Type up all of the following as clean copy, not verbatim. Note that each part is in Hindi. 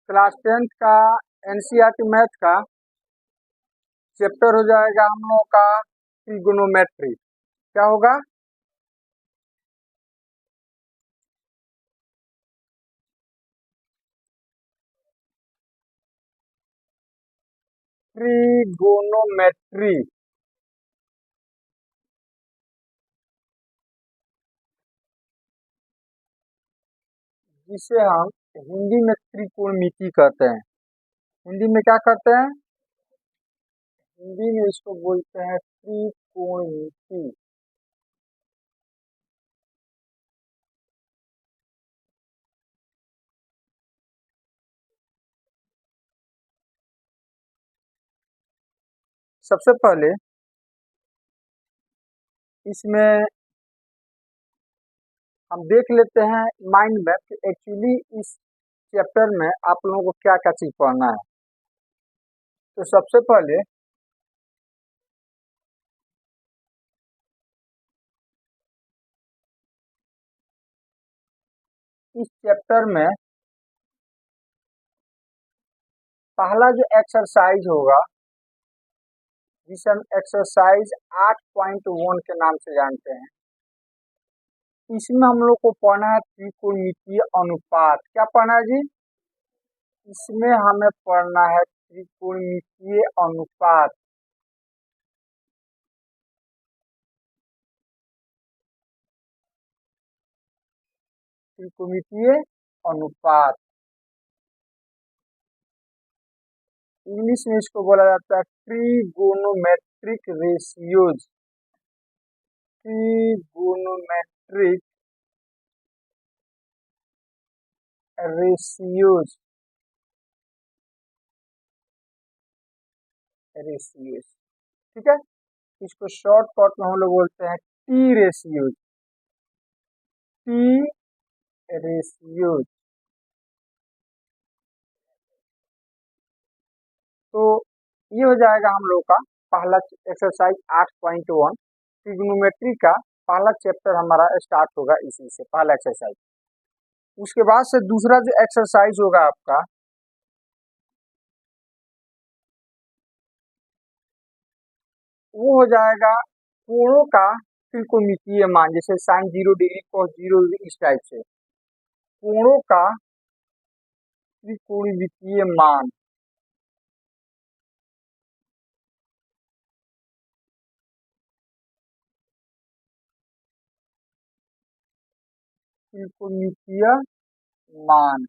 क्लास 10th का एनसीईआरटी मैथ का चैप्टर हो जाएगा हम लोगों का ट्रिगोनोमेट्री। क्या होगा? ट्रिगोनोमेट्री। जिसे हम हिंदी में त्रिकोणमिति कहते हैं। हिंदी में क्या कहते हैं? हिंदी में इसको बोलते हैं त्रिकोणमिति। सबसे पहले इसमें हम देख लेते हैं माइंड में कि एक्चुअली इस चैप्टर में आप लोगों को क्या क्या चीज पढ़ना है। तो सबसे पहले इस चैप्टर में पहला जो एक्सरसाइज होगा, जिसे हम एक्सरसाइज 8.1 के नाम से जानते हैं, इसमें हम लोग को पढ़ना है त्रिकोणमितीय अनुपात। क्या पढ़ना है जी? इसमें हमें पढ़ना है त्रिकोणमितीय अनुपात। त्रिकोणमितीय अनुपात इंग्लिश में इसको बोला जाता है trigonometric ratios. Trigonometric ratios. Ratios, ठीक है। इसको शॉर्टकट में हम लोग बोलते हैं टी रेशियोज। T ratios. तो ये हो जाएगा हम लोग का पहला एक्सरसाइज 8.1। ट्रिग्नोमेट्री का पहला चैप्टर हमारा स्टार्ट होगा इसी से, पहला एक्सरसाइज। उसके बाद से दूसरा जो एक्सरसाइज होगा आपका, वो हो जाएगा कोणों का त्रिकोणमितीय मान। जैसे साइन 0 डिग्री, cos 0 डिग्री, इस टाइप से कोणों का त्रिकोणमितीय मान। त्रिकोणमितीय मान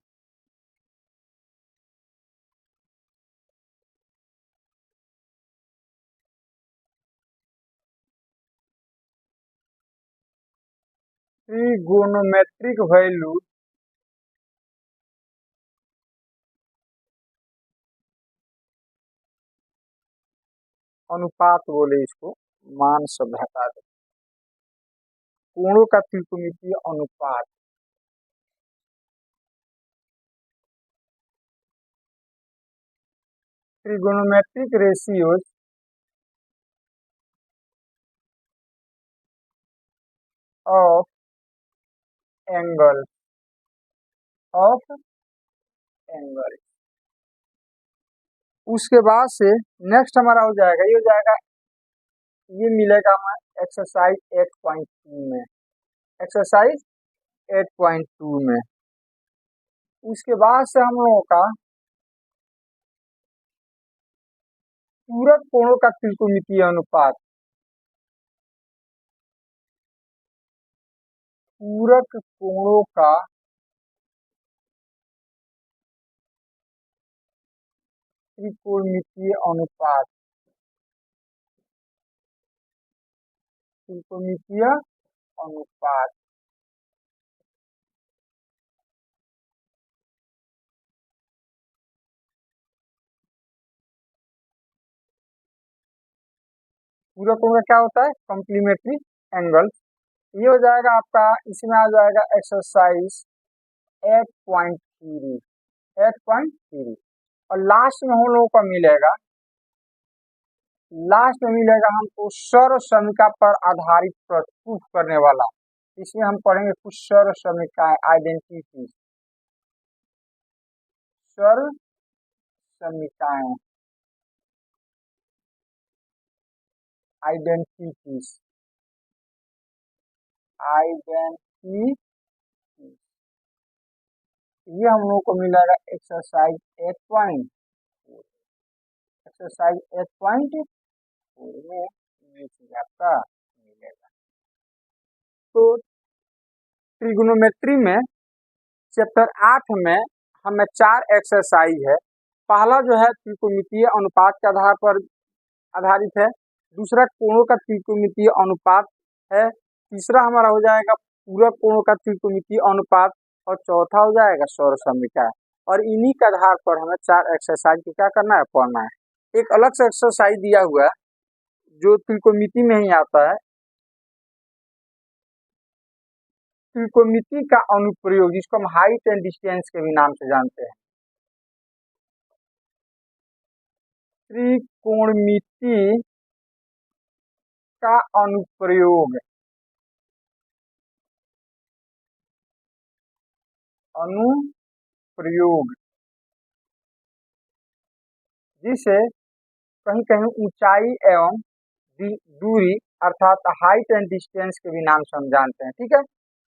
ट्रिगोनोमेट्रिक वैल्यू अनुपात बोले इसको, मान शब्द हटा दे। कोणों का त्रिकोणमितीय अनुपात। Trigonometric ratios of angle angle. उसके बाद से नेक्स्ट हमारा हो जाएगा, ये हो जाएगा, ये मिलेगा हमें एक्सरसाइज 8.2 में। एक्सरसाइज 8.2 में उसके बाद से हम लोगों का पूरक कोणों का त्रिकोणमितीय अनुपात। पूरक कोणों का त्रिकोणमितीय अनुपात। त्रिकोणमितीय अनुपात। पूरक कोण का क्या होता है? Complementary angle. ये हो जाएगा आपका, इसमें आ जाएगा एक्सरसाइज 8.3। 8.3 और लास्ट में हम लोगों को मिलेगा, लास्ट में मिलेगा हमको सर्व समीकरण पर आधारित प्रूफ करने वाला। इसमें हम पढ़ेंगे कुछ सर्व समीकरण, आइडेंटिटी। स्वर समीकरण आइडेंटिटीज ये हम लोगों को मिलेगा एक्सरसाइज 8.4। एक्सरसाइज 8.4 में ये चीज आपका मिलेगा। तो ट्रिगोनोमेट्री में चैप्टर 8 में हमें 4 एक्सरसाइज है। पहला जो है त्रिकोणमितीय अनुपात के आधार पर आधारित है, दूसरा कोणों का त्रिकोणमितीय अनुपात है, तीसरा हमारा हो जाएगा पूरक कोणों का त्रिकोणमितीय अनुपात और चौथा हो जाएगा स्वर समीकरण। और इन्हीं के आधार पर हमें 4 एक्सरसाइज को क्या करना है, पढ़ना है। एक अलग से एक्सरसाइज दिया हुआ है जो त्रिकोणमिति में ही आता है, त्रिकोणमिति का अनुप्रयोग, जिसको हम हाइट एंड डिस्टेंस के भी नाम से जानते हैं। त्रिकोणमिति का अनुप्रयोग जिसे कहीं कहीं ऊंचाई एवं दूरी अर्थात हाइट एंड डिस्टेंस के भी नाम से हम जानते हैं। ठीक है,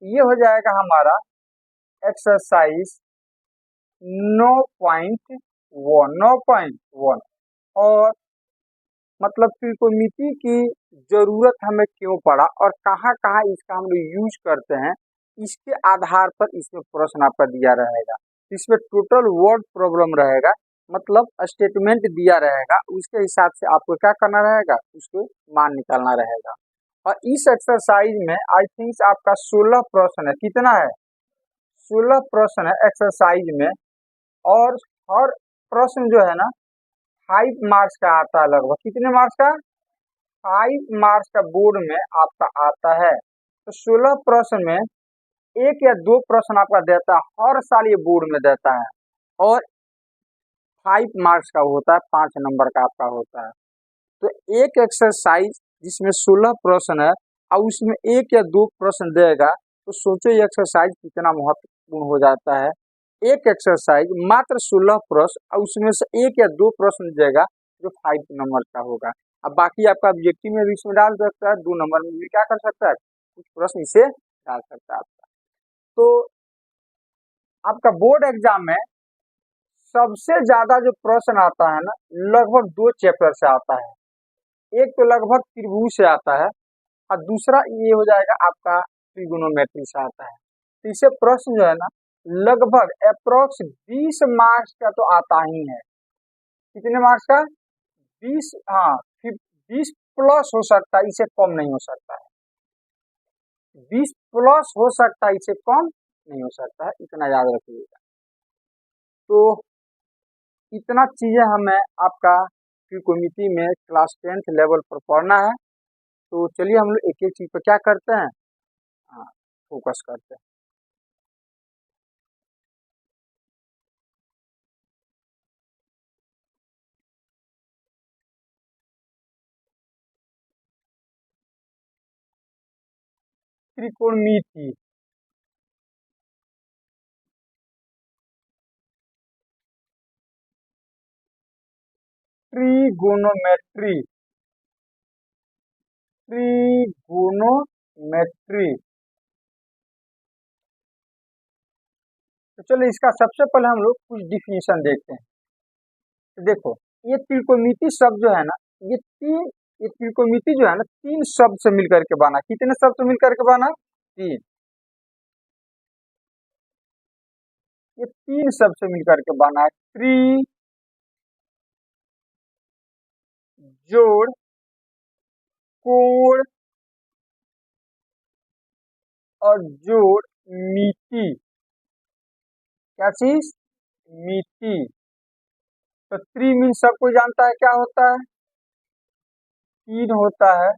ये हो जाएगा हमारा एक्सरसाइज 9.1 और मतलब त्रिकोणमिति की जरूरत हमें क्यों पड़ा और कहाँ कहाँ इसका हम लोग यूज करते हैं, इसके आधार पर इसमें प्रश्न आपका दिया रहेगा। इसमें टोटल वर्ड प्रॉब्लम रहेगा, मतलब स्टेटमेंट दिया रहेगा, उसके हिसाब से आपको क्या करना रहेगा, उसको मान निकालना रहेगा। और इस एक्सरसाइज में आई थिंक आपका 16 प्रश्न है। कितना है, 16 प्रश्न है एक्सरसाइज में। और हर प्रश्न जो है ना 5 मार्क्स का आता है लगभग। कितने मार्क्स का, 5 मार्क्स का बोर्ड में आपका आता है। तो 16 प्रश्न में 1 या 2 प्रश्न आपका देता है, हर साल ये बोर्ड में देता है। और 5 मार्क्स का होता है, 5 नंबर का आपका होता है। तो एक एक्सरसाइज जिसमें 16 प्रश्न है और उसमें 1 या 2 प्रश्न देगा, तो सोचो ये एक्सरसाइज कितना महत्वपूर्ण हो जाता है। एक एक्सरसाइज मात्र 16 प्रश्न और उसमें से 1 या 2 प्रश्न देगा जो 5 नंबर का होगा। अब बाकी आपका ऑब्जेक्टिव में भी इसमें डाल सकता है, 2 नंबर में भी क्या कर सकता है, कुछ प्रश्न इसे डाल सकता है आपका। तो आपका बोर्ड एग्जाम में सबसे ज्यादा जो प्रश्न आता है ना, लगभग 2 चैप्टर से आता है। एक तो लगभग त्रिभुज से आता है और दूसरा ये हो जाएगा आपका ट्रिगोनोमेट्री से आता है। तो इसे प्रश्न जो है ना लगभग अप्रोक्स 20 मार्क्स का तो आता ही है। कितने मार्क्स का, 20, हाँ 20 प्लस हो सकता है, इसे कम नहीं हो सकता है। 20 प्लस हो सकता है, इसे कम नहीं हो सकता है, इतना याद रखिएगा। तो इतना चीजें हमें आपका त्रिकोणमिति में क्लास 10th लेवल पर पढ़ना है। तो चलिए हम लोग एक एक चीज पर क्या करते हैं, हाँ फोकस करते हैं। त्रिकोणमिति ट्रिगोनोमेट्री तो चलो इसका सबसे पहले हम लोग कुछ डिफिनीशन देखते हैं। तो देखो ये त्रिकोणमिति शब्द जो है ना, ये त्रिकोणमिति जो है ना 3 शब्द से मिलकर के बना। कितने शब्द से मिलकर के बना, 3। ये 3 शब्द से मिलकर के बना है। त्रि जोड़ कोण और जोड़ मिति, क्या चीज, मिति। तो त्रि मीन सबको जानता है क्या होता है, 3 होता है।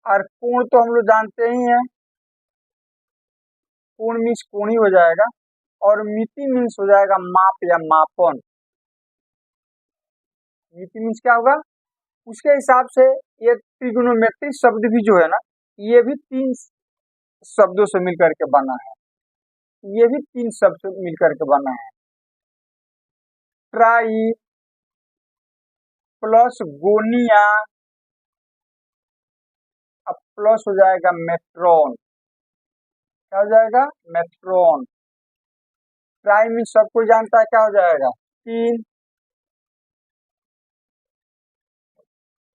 और कोण तो हम लोग जानते ही हैं, कोण मीन्स कोण ही हो जाएगा। और मिति मीन्स हो जाएगा माप या मापन। मिति मीन्स क्या होगा, उसके हिसाब से ये ट्रिगोनोमेट्री शब्द भी जो है ना, ये भी 3 शब्दों से मिलकर के बना है। ये भी 3 शब्द से मिलकर के बना है। ट्राई प्लस गोनिया, अब प्लस हो जाएगा मेट्रॉन। क्या हो जाएगा? मेट्रॉन। ट्राई मीन सबको जानता है, क्या हो जाएगा? 3,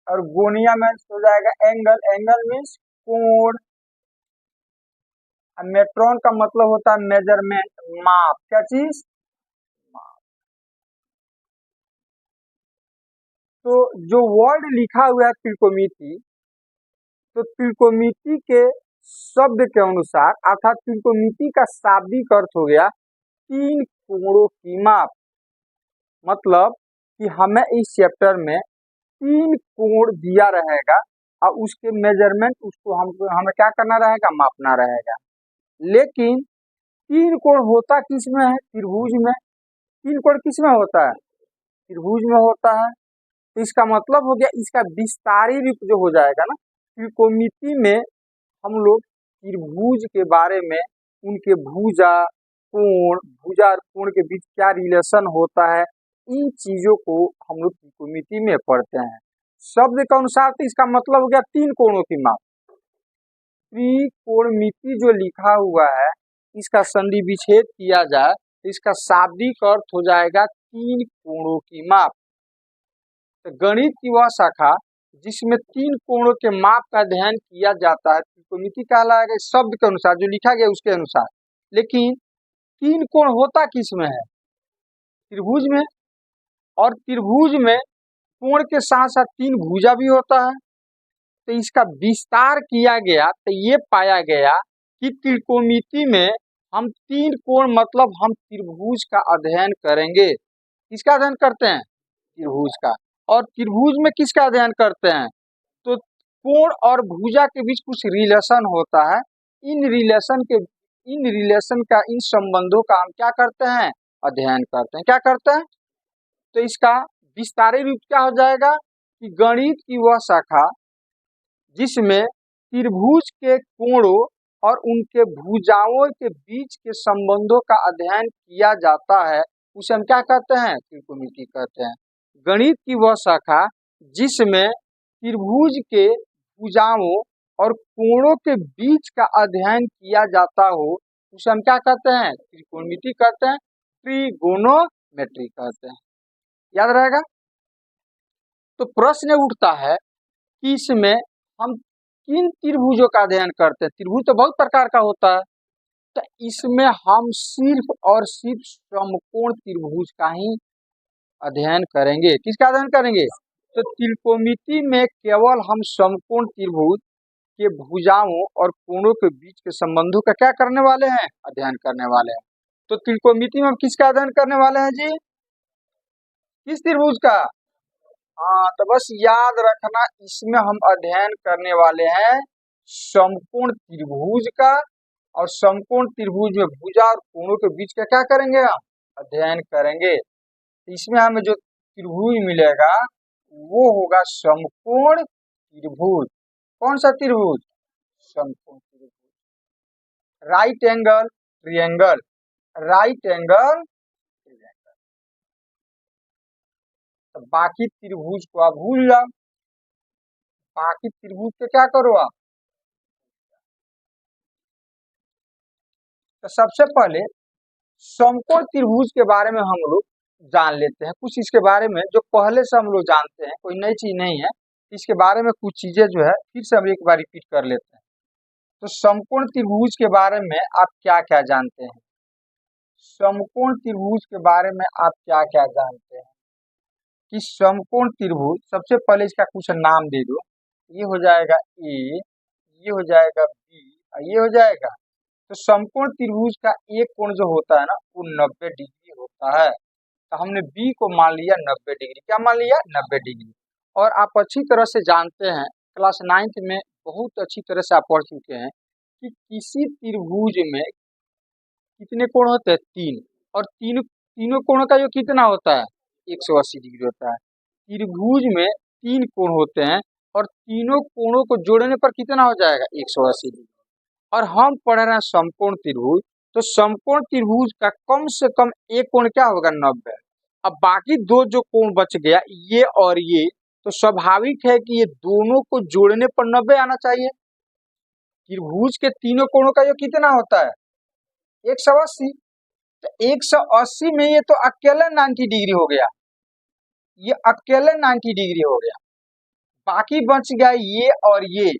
और गोनिया में हो जाएगा एंगल। एंगल मीन्स कोण। मेट्रॉन का मतलब होता है मेजरमेंट, माप। क्या चीज? माप। तो जो वर्ड लिखा हुआ है त्रिकोणमिति, तो त्रिकोणमिति के शब्द के अनुसार अर्थात त्रिकोणमिति का शाब्दिक अर्थ हो गया 3 कोणों की माप। मतलब कि हमें इस चैप्टर में 3 कोण दिया रहेगा और उसके मेजरमेंट उसको हमें क्या करना रहेगा? मापना रहेगा। लेकिन 3 कोण होता किस में है? त्रिभुज में। 3 कोण किस में होता है? त्रिभुज में होता है। तो इसका मतलब हो गया, इसका विस्तारी रूप जो हो जाएगा ना, त्रिकोणमिति में हम लोग त्रिभुज के बारे में, उनके भुजा, कोण, भुजा और कोण के बीच क्या रिलेशन होता है, इन चीजों को हम लोग त्रिकोणमिति में पढ़ते हैं। शब्द के अनुसार तो इसका मतलब हो गया 3 कोणों की माप। त्रिकोणमिति जो लिखा हुआ है, इसका संधि विच्छेद किया जाए तो इसका शाब्दिक अर्थ हो जाएगा 3 कोणों की माप। तो गणित की वह शाखा जिसमें 3 कोणों के माप का अध्ययन किया जाता है त्रिकोणमिति कहलाएगा, शब्द के अनुसार जो लिखा गया उसके अनुसार। लेकिन 3 कोण होता किस में है? त्रिभुज में। और त्रिभुज में कोण के साथ साथ 3 भुजा भी होता है। तो इसका विस्तार किया गया तो ये पाया गया कि त्रिकोणमिति में हम 3 कोण मतलब हम त्रिभुज का अध्ययन करेंगे। किसका अध्ययन करते हैं? त्रिभुज का। और त्रिभुज में किसका अध्ययन करते हैं? तो कोण और भुजा के बीच कुछ रिलेशन होता है। इन रिलेशन का, इन संबंधों का हम क्या करते हैं? अध्ययन करते हैं। क्या करते हैं? तो इसका विस्तारी रूप क्या हो जाएगा कि गणित की वह शाखा जिसमें त्रिभुज के कोणों और उनके भुजाओं के बीच के संबंधों का अध्ययन किया जाता है, उसे हम क्या कहते हैं? त्रिकोणमिति कहते हैं। गणित की वह शाखा जिसमें त्रिभुज के भुजाओं और कोणों के बीच का अध्ययन किया जाता हो, उसे हम क्या कहते हैं? त्रिकोणमिति कहते हैं, ट्रिगोनोमेट्री कहते हैं। याद रहेगा। तो प्रश्न उठता है कि इसमें हम किन त्रिभुजों का अध्ययन करते हैं? त्रिभुज तो बहुत प्रकार का होता है। तो इसमें हम सिर्फ और सिर्फ समकोण त्रिभुज का ही अध्ययन करेंगे। किसका अध्ययन करेंगे? तो त्रिकोणमिति में केवल हम समकोण त्रिभुज के भुजाओं और कोणों के बीच के संबंधों का क्या करने वाले हैं? अध्ययन करने वाले हैं। तो त्रिकोणमिति में हम किसका अध्ययन करने वाले हैं जी? किस त्रिभुज का? हाँ, तो बस याद रखना, इसमें हम अध्ययन करने वाले हैं समकोण त्रिभुज का। और समकोण त्रिभुज में भुजा और कोणों के बीच का क्या करेंगे? हम अध्ययन करेंगे। इसमें हमें जो त्रिभुज मिलेगा वो होगा समकोण त्रिभुज। कौन सा त्रिभुज? समकोण त्रिभुज। Right angle triangle, right angle triangle. तो बाकी त्रिभुज को आप भूल जाओ। बाकी त्रिभुज पे क्या करो आप? तो सबसे पहले समकोण त्रिभुज के बारे में हम लोग जान लेते हैं। कुछ इसके बारे में जो पहले से हम लोग जानते हैं, कोई नई चीज नहीं है। इसके बारे में कुछ चीजें जो है फिर से हम एक बार रिपीट कर लेते हैं। तो समकोण त्रिभुज के बारे में आप क्या क्या जानते हैं? समकोण त्रिभुज के बारे में आप क्या क्या जानते हैं? कि समकोण त्रिभुज, सबसे पहले इसका कुछ नाम दे दो। ये हो जाएगा ए, ये हो जाएगा बी और ये हो जाएगा। तो समकोण त्रिभुज का एक कोण जो होता है ना, वो 90 डिग्री होता है। तो हमने बी को मान लिया 90 डिग्री। क्या मान लिया? 90 डिग्री। और आप अच्छी तरह से जानते हैं, क्लास 9th में बहुत अच्छी तरह से आप पढ़ चुके हैं कि किसी त्रिभुज में कितने कोण होते हैं? 3। और तीनों कोणों का जो कितना होता है? 180 डिग्री होता है। त्रिभुज में 3 कोण होते हैं और तीनों कोणों को जोड़ने पर कितना हो जाएगा? 180 डिग्री। और हम पढ़ रहे हैं समकोण त्रिभुज, तो समकोण त्रिभुज का कम से कम एक कोण क्या होगा? 90। अब बाकी दो जो कोण बच गया ये और ये, तो स्वाभाविक है कि ये दोनों को जोड़ने पर 90 आना चाहिए। त्रिभुज के तीनों कोणों का योग कितना होता है 180। तो 180 में ये तो अकेले 90 डिग्री हो गया, ये अकेले 90 डिग्री हो गया। बाकी बच गया ये और ये,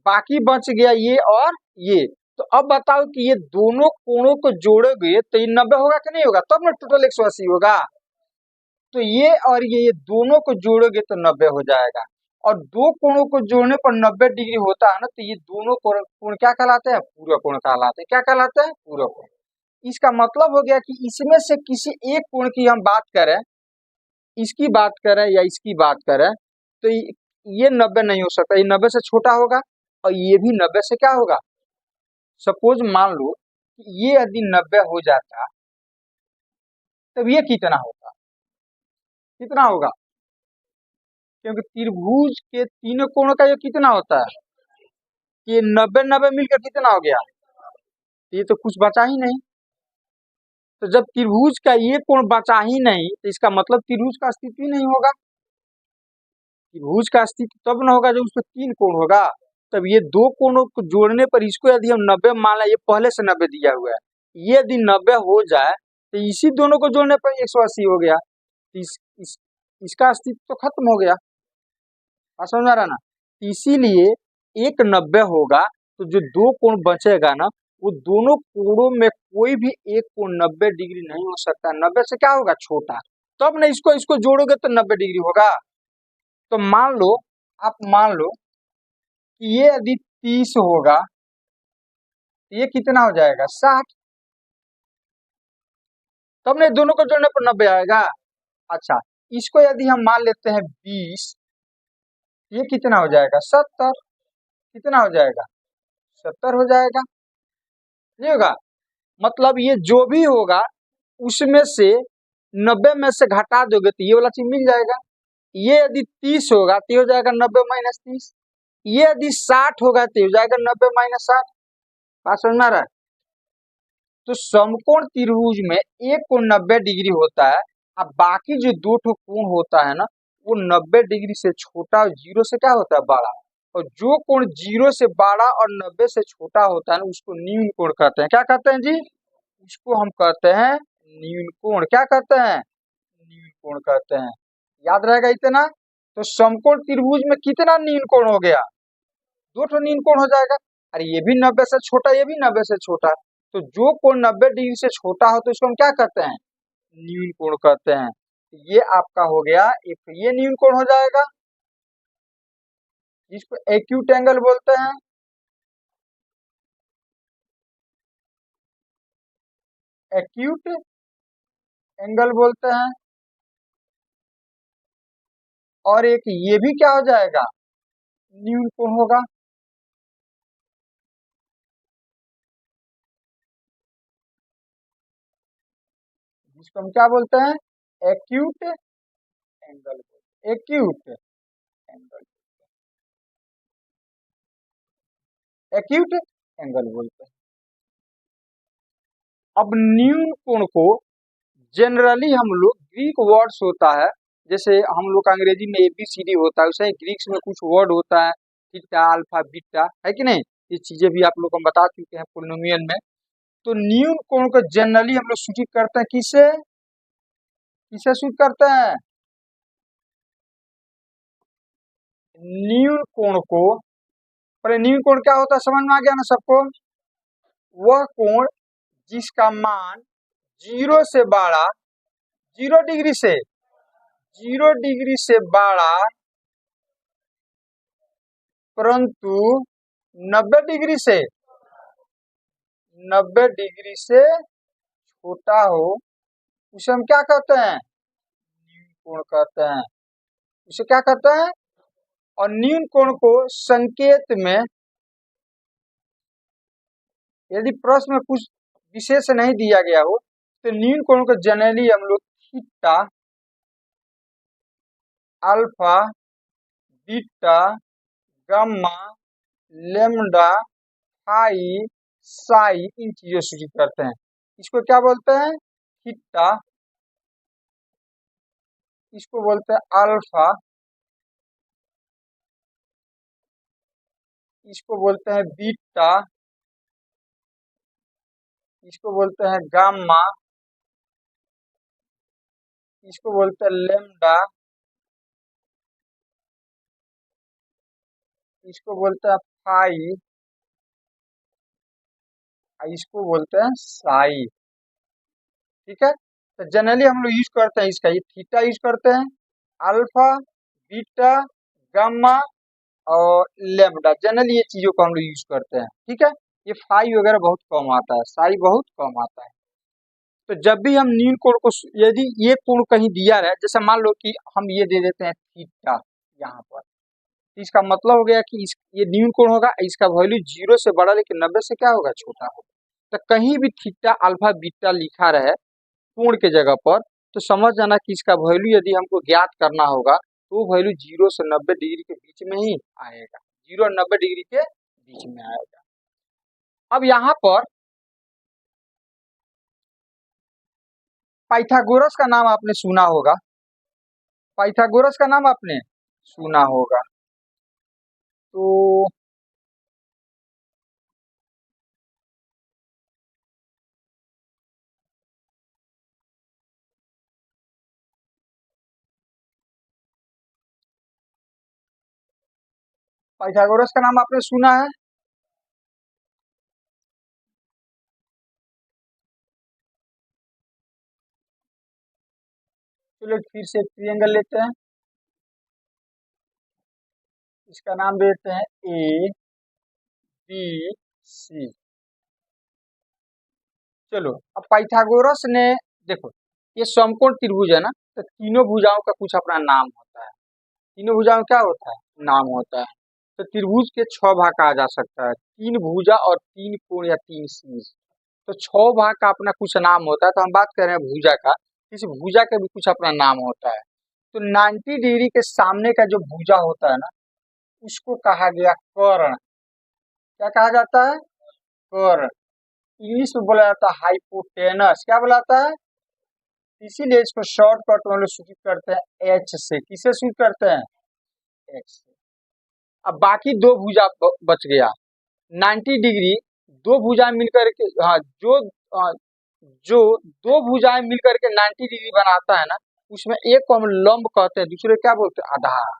बाकी बच गया ये और ये। तो अब बताओ कि ये दोनों कोणों को जोड़ोगे तो ये 90 होगा कि नहीं होगा, तब ना टोटल 180 होगा। तो ये और ये दोनों को जोड़ोगे तो 90 हो जाएगा। और दो कोणों को जोड़ने पर 90 डिग्री होता है ना, तो ये दोनों कोण क्या कहलाते हैं, पूरक कोण कहलाते हैं। क्या कहलाते हैं, पूरक कोण। इसका मतलब हो गया कि इसमें से किसी एक कोण की हम बात करें, इसकी बात करें या इसकी बात करें, तो ये 90 नहीं हो सकता, ये 90 से छोटा होगा और ये भी 90 से क्या होगा। सपोज मान लो कि ये यदि 90 हो जाता तब ये कितना होगा, कितना होगा, क्योंकि त्रिभुज के तीनों कोणों का ये कितना होता है, ये 90-90 मिलकर कितना हो गया, ये तो कुछ बचा ही नहीं। तो जब त्रिभुज का ये कोण बचा ही नहीं तो इसका मतलब त्रिभुज का अस्तित्व नहीं होगा। त्रिभुज का अस्तित्व तब न होगा जब उसमें तीन कोण होगा। तब ये दो कोणों को जोड़ने पर इसको यदि हम 90 मान लें, ये पहले से 90 दिया हुआ है, ये यदि 90 हो जाए तो इसी दोनों को जोड़ने पर 180 हो गया। इसका अस्तित्व तो खत्म हो गया। समझ आ रहा ना। इसीलिए एक 90 होगा तो जो दो कोण बचेगा ना, वो दोनों कोणों में कोई भी एक कोण 90 डिग्री नहीं हो सकता, 90 से क्या होगा छोटा, तब ना इसको जोड़ोगे तो 90 डिग्री होगा। तो मान लो, आप मान लो कि ये यदि 30 होगा तो ये कितना हो जाएगा 60, तब ना दोनों को जोड़ने पर 90 आएगा। अच्छा, इसको यदि हम मान लेते हैं 20, ये कितना हो जाएगा 70, कितना हो जाएगा 70 हो जाएगा, नहीं होगा। मतलब ये जो भी होगा उसमें से 90 में से घटा दोगे तो ये वाला चीज मिल जाएगा। ये यदि 30 होगा तो हो जाएगा 90 माइनस 30, ये यदि 60 होगा तो हो जाएगा 90 माइनस 60। बात समझ में आ रहा है। तो समकोण त्रिभुज में एक कोण 90 डिग्री होता है, अब बाकी जो दो ठो कोण होता है ना, वो 90 डिग्री से छोटा और जीरो से क्या होता है बड़ा। और जो कोण जीरो से बड़ा और 90 से छोटा होता है ना, उसको न्यून कोण कहते हैं। क्या कहते हैं जी, उसको हम कहते हैं न्यून कोण। क्या कहते हैं, न्यून कोण कहते हैं। याद रहेगा इतना। तो समकोण त्रिभुज में कितना न्यून कोण हो गया, दो ठो न्यून कोण हो जाएगा। अरे ये भी 90 से छोटा, ये भी 90 से छोटा, तो जो कोण 90 डिग्री से छोटा हो तो इसको हम क्या कहते हैं, न्यून कोण कहते हैं। ये आपका हो गया एक, ये न्यून कोण हो जाएगा जिसको एक्यूट एंगल बोलते हैं। एक्यूट एंगल बोलते हैं। और एक ये भी क्या हो जाएगा, न्यून कोण होगा। जिसको हम क्या बोलते हैं, acute angle, acute angle, acute angle बोलते हैं। अब न्यून कोण को जनरली हम लोग ग्रीक वर्ड्स होता है, जैसे हम लोग का अंग्रेजी में ABCD होता है, वैसे ग्रीक्स में कुछ वर्ड होता है, थीटा अल्फा बीटा, है कि नहीं। ये चीजें भी आप लोग को हम बता चुके हैं पोलिनोमियल में। तो न्यून कोण को जनरली हम लोग सूचित करते हैं किससे, किससे सूचित करते हैं, न्यून कोण को। पहले न्यून कोण क्या होता है समझ में आ गया ना सबको, वह कोण जिसका मान 0 से बड़ा, 0 डिग्री से, 0 डिग्री से बड़ा परंतु 90 डिग्री से, 90 डिग्री से छोटा हो, उसे हम क्या कहते हैं, न्यून कोण कहते हैं। उसे क्या कहते हैं। और न्यून कोण को संकेत में, यदि प्रश्न में कुछ विशेष नहीं दिया गया हो तो न्यून कोण को जनरली हम लोग theta alpha beta gamma lambda pi psi इन चीजों सूचित करते हैं। इसको क्या बोलते हैं, थीटा इसको बोलते हैं अल्फा, इसको बोलते हैं बीटा, इसको बोलते हैं गामा, इसको बोलते हैं लेम्डा, इसको बोलते हैं फाई, और इसको बोलते हैं साई। ठीक है, तो जनरली हम लोग यूज करते हैं इसका, ये थीटा यूज करते हैं, अल्फा, बीटा, गामा और लेम्डा, जनरली ये चीजों को हम लोग यूज करते हैं। ठीक है, ये फाई वगैरह बहुत कम आता है, साई बहुत कम आता है। तो जब भी हम न्यून कोण को, यदि ये कोण कहीं दिया रहे, जैसे मान लो कि हम ये दे देते हैं थीटा यहाँ पर, तो इसका मतलब हो गया कि ये न्यून कोण होगा, इसका वैल्यू 0 से बड़ा लेकिन 90 से क्या होगा, छोटा होगा। तो कहीं भी थीटा अल्फा बीटा लिखा रहे कोण के जगह पर, तो समझ जाना कि इसका वैल्यू यदि हमको ज्ञात करना होगा तो वैल्यू 0 से 90 डिग्री के बीच में ही आएगा, 0 और 90 डिग्री के बीच में आएगा। अब यहाँ पर पाइथागोरस का नाम आपने सुना होगा, पाइथागोरस का नाम आपने सुना होगा। तो पाइथागोरस का नाम आपने सुना है? चलो फिर से ट्रायंगल लेते हैं, इसका नाम देते हैं ए बी सी। चलो अब पाइथागोरस ने, देखो ये समकोण त्रिभुज है ना, तो तीनों भुजाओं का कुछ अपना नाम होता है, तीनों भुजाओं क्या होता है, नाम होता है। तो त्रिभुज के 6 भाग कहा जा सकता है, 3 भुजा और 3 कोण या 3 शीर्ष। तो 6 भाग का अपना कुछ नाम होता है, तो हम बात कर रहे हैं भुजा का, इस भुजा का भी कुछ अपना नाम होता है। तो 90 डिग्री के सामने का जो भुजा होता है ना, उसको कहा गया कर्ण। क्या कहा जाता है, कर्ण। इंग्लिश में बोला जाता है हाइपोटेनस। क्या बोला जाता है, इसीलिए इसको शॉर्टकट में लोग सूचित करते हैं एच से। किसे सूचित करते हैं, एच से। अब बाकी दो भुजा बच गया, 90 डिग्री, दो भुजाएं मिलकर के, हाँ जो दो भुजाएं मिलकर के 90 डिग्री बनाता है ना, उसमें एक को हम लंब कहते हैं, दूसरे क्या बोलते हैं, आधार।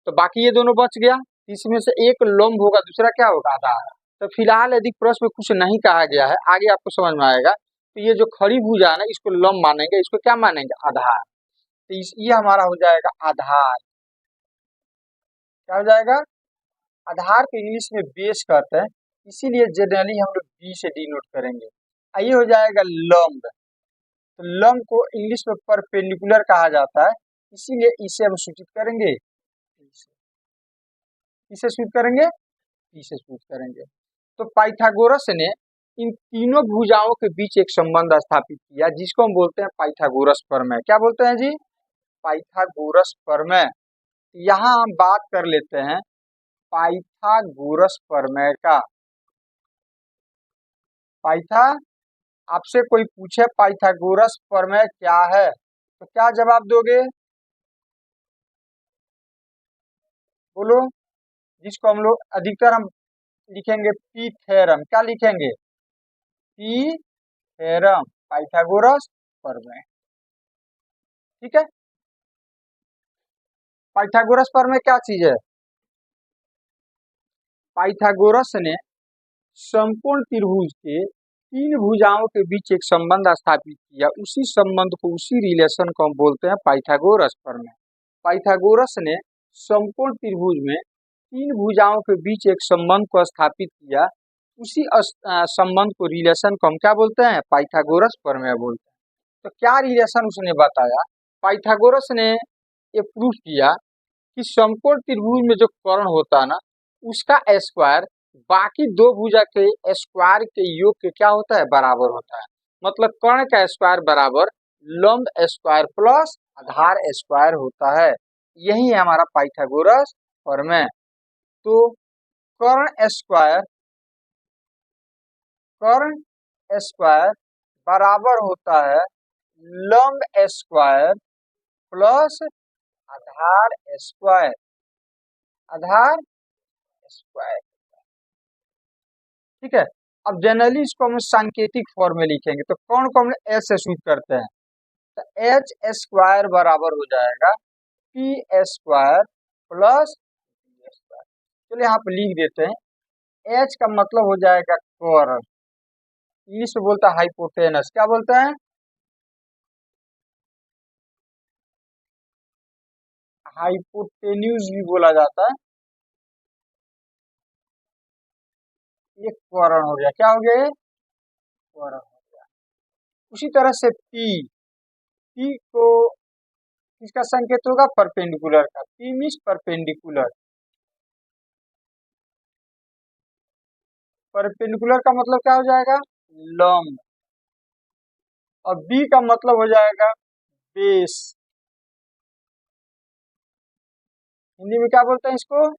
तो बाकी ये दोनों बच गया, इसमें से एक लंब होगा, दूसरा क्या होगा, आधार। तो फिलहाल यदि प्रश्न में कुछ नहीं कहा गया है, आगे आपको समझ में आएगा। तो ये जो खड़ी भुजा है ना, इसको लंब मानेंगे, इसको क्या मानेंगे, आधार। तो ये हमारा हो जाएगा आधार। क्या हो जाएगा, आधार को इंग्लिश में बेस कहते हैं, इसीलिए जनरली हम लोग बी से डिनोट करेंगे। ये हो जाएगा लंब। तो लंब को इंग्लिश में परपेंडिकुलर कहा जाता है, इसीलिए इसे हम सूचित करेंगे, इसे सूचित करेंगे, इसे सूचित करेंगे। तो पाइथागोरस ने इन तीनों भुजाओं के बीच एक संबंध स्थापित किया, जिसको हम बोलते हैं पाइथागोरस प्रमेय। क्या बोलते हैं जी, पाइथागोरस प्रमेय। यहाँ हम बात कर लेते हैं पाइथागोरस प्रमेय का। आपसे कोई पूछे पाइथागोरस प्रमेय क्या है, तो क्या जवाब दोगे, बोलो। जिसको हम लोग अधिकतर हम लिखेंगे पी थ्योरम। क्या लिखेंगे, पी थ्योरम, पाइथागोरस प्रमेय। ठीक है, पाइथागोरस प्रमेय क्या चीज है, पाइथागोरस ने संपूर्ण त्रिभुज के 3 भुजाओं के बीच एक संबंध स्थापित किया, उसी संबंध को, उसी रिलेशन को हम बोलते हैं पाइथागोरस प्रमेय। पाइथागोरस ने संपूर्ण त्रिभुज में 3 भुजाओं के बीच एक संबंध को स्थापित किया, उसी संबंध को, रिलेशन को हम क्या बोलते हैं, पाइथागोरस प्रमेय बोलते हैं। तो क्या रिलेशन उसने बताया, पाइथागोरस ने ये प्रूफ किया कि समकोण त्रिभुज में जो कर्ण होता है ना, उसका स्क्वायर बाकी दो भुजा के स्क्वायर के योग के क्या होता है, बराबर होता है। मतलब कर्ण का स्क्वायर बराबर लंब स्क्वायर प्लस आधार स्क्वायर होता है। यही है हमारा पाइथागोरस प्रमेय। तो कर्ण स्क्वायर बराबर होता है लंब स्क्वायर प्लस आधार स्क्वायर, आधार स्क्वायर। ठीक है, अब जनरली इसको हम सांकेतिक फॉर्म में लिखेंगे, तो कौन कौन एच से शुरू करते हैं, तो एच स्क्वायर बराबर हो जाएगा P square plus B square. चलिए यहाँ पे लिख देते हैं, एच का मतलब हो जाएगा कर्ल, इंग्लिश में बोलता है हाइपोटेनस, क्या बोलते हैं, हाइपोटेन्यूज भी बोला जाता है। ये त्वरण हो गया, क्या हो गया, ये त्वरण हो गया। उसी तरह से पी, पी को किसका संकेत होगा, परपेंडिकुलर का, पी मीन्स परपेंडिकुलर, परपेंडिकुलर का मतलब क्या हो जाएगा, लंब, और बी का मतलब हो जाएगा बेस, हिंदी में क्या बोलते हैं इसको।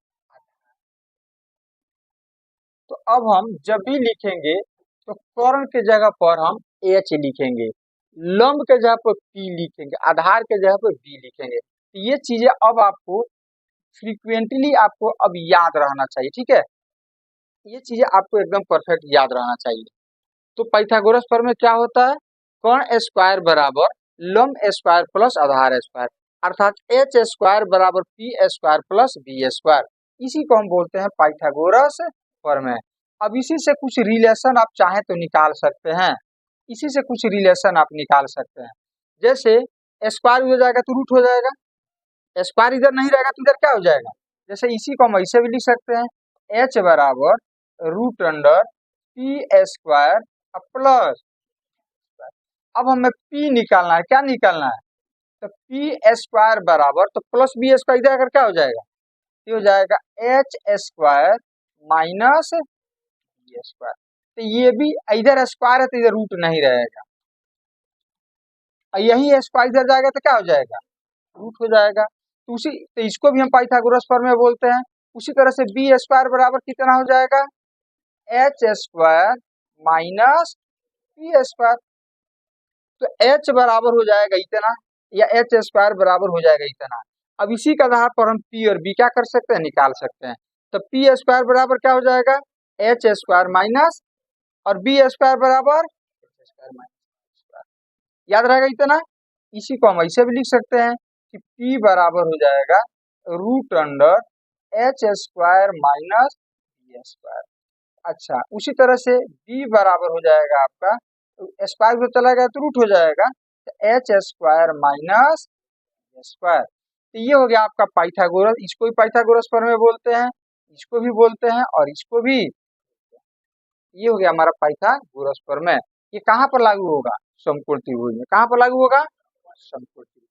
तो अब हम जब भी लिखेंगे तो कर्ण के जगह पर हम एच लिखेंगे, लंब के जगह पर पी लिखेंगे, आधार के जगह पर बी लिखेंगे। तो ये चीजें अब आपको फ्रीक्वेंटली आपको अब याद रहना चाहिए, ठीक है, ये चीजें आपको एकदम परफेक्ट याद रहना चाहिए। तो पाइथागोरस फॉर्म में क्या होता है, कर्ण स्क्वायर बराबर लंब स्क्वायर प्लस आधार स्क्वायर, अर्थात एच स्क्वायर बराबर P square plus B square, इसी को हम बोलते हैं पाइथागोरस फॉर्म है। अब इसी से कुछ रिलेशन आप चाहें तो निकाल सकते हैं, इसी से कुछ रिलेशन आप निकाल सकते हैं, जैसे स्क्वायर हो जाएगा तो रूट हो जाएगा, स्क्वायर इधर नहीं रहेगा तो इधर क्या हो जाएगा, जैसे इसी को हम ऐसे भी लिख सकते हैं, एच बराबर root under P square plus, अब हमें पी निकालना है, क्या निकालना है, तो पी स्क्वायर बराबर, तो प्लस बी स्क्वायर इधर अगर क्या हो जाएगा, ये हो जाएगा H square minus B square, तो ये भी इधर स्क्वायर है तो इधर रूट नहीं रहेगा, और यही स्क्वायर इधर जाएगा तो क्या हो जाएगा, रूट हो जाएगा। तो उसी, तो इसको भी हम पाइथागोरस फॉर्म में बोलते हैं। उसी तरह से बी स्क्वायर बराबर कितना हो जाएगा, H square minus P square, तो एच बराबर हो जाएगा इतना, या एच स्क्वायर बराबर हो जाएगा इतना। अब इसी के आधार पर हम पी और बी क्या कर सकते हैं, निकाल सकते हैं। तो पी स्क्वायर बराबर क्या हो जाएगा, एच स्क्वायर माइनस, और बी स्क्वायर बराबर एच स्क्वायर माइनस, याद रहेगा इतना। इसी को हम ऐसे भी लिख सकते हैं कि P बराबर हो जाएगा root under H square minus B square. अच्छा, उसी तरह से B बराबर हो जाएगा आपका, स्क्वायर जो चला गया तो रूट हो जाएगा, तो H square minus B square. तो ये हो गया आपका पाइथागोरस, इसको भी पाइथागोरस फॉर्म में बोलते हैं, इसको भी बोलते हैं, और इसको भी, ये हो गया हमारा पाइथागोरस फॉर्म में। ये कहाँ पर लागू होगा, समकोण त्रिभुज में, कहाँ पर लागू होगा, समकोण त्रिभुज।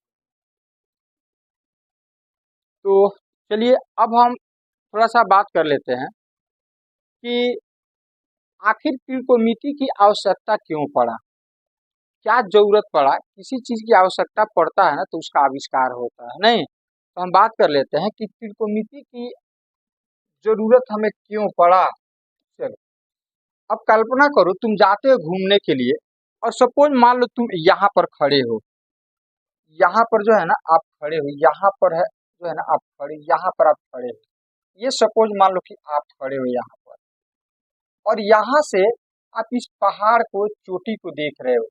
तो चलिए अब हम थोड़ा सा बात कर लेते हैं कि आखिर त्रिकोणमिति की आवश्यकता क्यों पड़ा, क्या जरूरत पड़ा, किसी चीज की आवश्यकता पड़ता है ना तो उसका आविष्कार होता है, नहीं, तो हम बात कर लेते हैं कि त्रिकोणमिति की जरूरत हमें क्यों पड़ा। चलो, अब कल्पना करो तुम जाते हो घूमने के लिए, और सपोज मान लो तुम यहाँ पर खड़े हो, यहाँ पर जो है ना आप खड़े हो, यहाँ पर है जो है ना आप खड़े, यहाँ पर आप खड़े हो, ये सपोज मान लो कि आप खड़े हो यहाँ पर, और यहाँ से आप इस पहाड़ को, चोटी को देख रहे हो,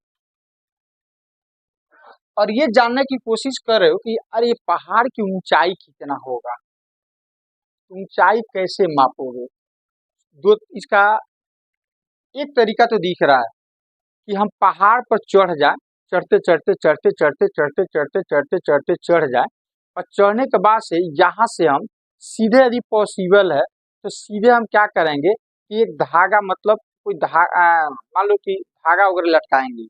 और ये जानने की कोशिश कर रहे हो कि अरे ये पहाड़ की ऊंचाई कितना होगा, ऊंचाई कैसे मापोगे। दो, इसका एक तरीका तो दिख रहा है कि हम पहाड़ पर चढ़ जाए, चढ़ते चढ़ते चढ़ते चढ़ते चढ़ते चढ़ते चढ़ते चढ़ते चढ़ जाए, और चढ़ने के बाद से यहाँ से हम सीधे, यदि पॉसिबल है तो सीधे हम क्या करेंगे कि एक धागा, मतलब कोई धागा, मान लो कि धागा वगैरह लटकाएंगे,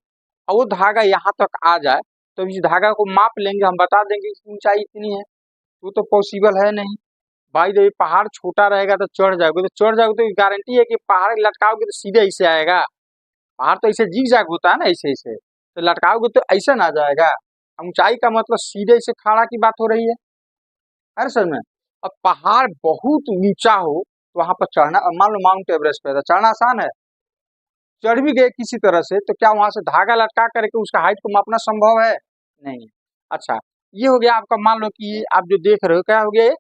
और वो धागा यहाँ तक आ जाए, तो इस धागा को माप लेंगे, हम बता देंगे कि ऊंचाई इतनी है, तो पॉसिबल है नहीं भाई। जब पहाड़ छोटा रहेगा तो चढ़ जाओगे, तो चढ़ जाओगे तो गारंटी है कि पहाड़ लटकाओगे तो सीधे ऐसे आएगा, पहाड़ तो ऐसे जिग जैग होता है ना, ऐसे ऐसे, तो लटकाओगे तो ऐसा ना जाएगा। ऊंचाई का मतलब सीधे ऐसे खड़ा की बात हो रही है सर में। अब पहाड़ बहुत ऊंचा हो तो वहां पर चढ़ना, मान लो माउंट एवरेस्ट पे चढ़ना आसान है, चढ़ भी गए किसी तरह से, तो क्या वहां से धागा लटका करके उसका हाइट को मापना संभव है, नहीं। अच्छा, ये हो गया आपका, मान लो कि आप जो देख रहे हो क्या हो गया, ये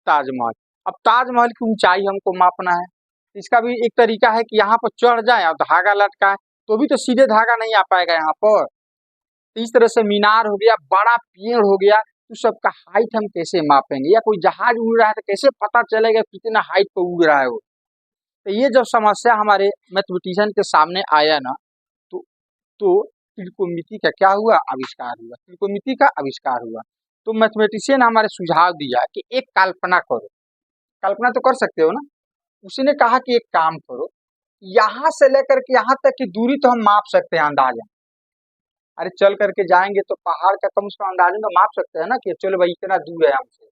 ताजमहल। अब ताजमहल की ऊंचाई हमको मापना है। इसका भी एक तरीका है कि यहाँ पर चढ़ जाए और धागा लटकाए, तो भी तो सीधे धागा नहीं आ पाएगा यहाँ पर। तो इस तरह से मीनार हो गया, बड़ा पेड़ हो गया, तो सबका हाइट हम कैसे मापेंगे, या कोई जहाज उड़ रहा है तो कैसे पता चलेगा कितना हाइट पर उड़ रहा है वो। तो ये जब समस्या हमारे मैथमेटिशियन के सामने आया ना, तो त्रिकोणमिति का क्या हुआ, आविष्कार हुआ, त्रिकोणमिति का आविष्कार हुआ। तो मैथमेटिशियन हमारे सुझाव दिया कि एक कल्पना करो, कल्पना तो कर सकते हो ना। उसने कहा कि एक काम करो, यहाँ से लेकर के यहाँ तक की दूरी तो हम माप सकते हैं अंदाजा। अरे चल करके जाएंगे तो पहाड़ का कम से कम अंदाजा तो माप सकते हैं ना, कि चलो भाई इतना दूर है हमसे।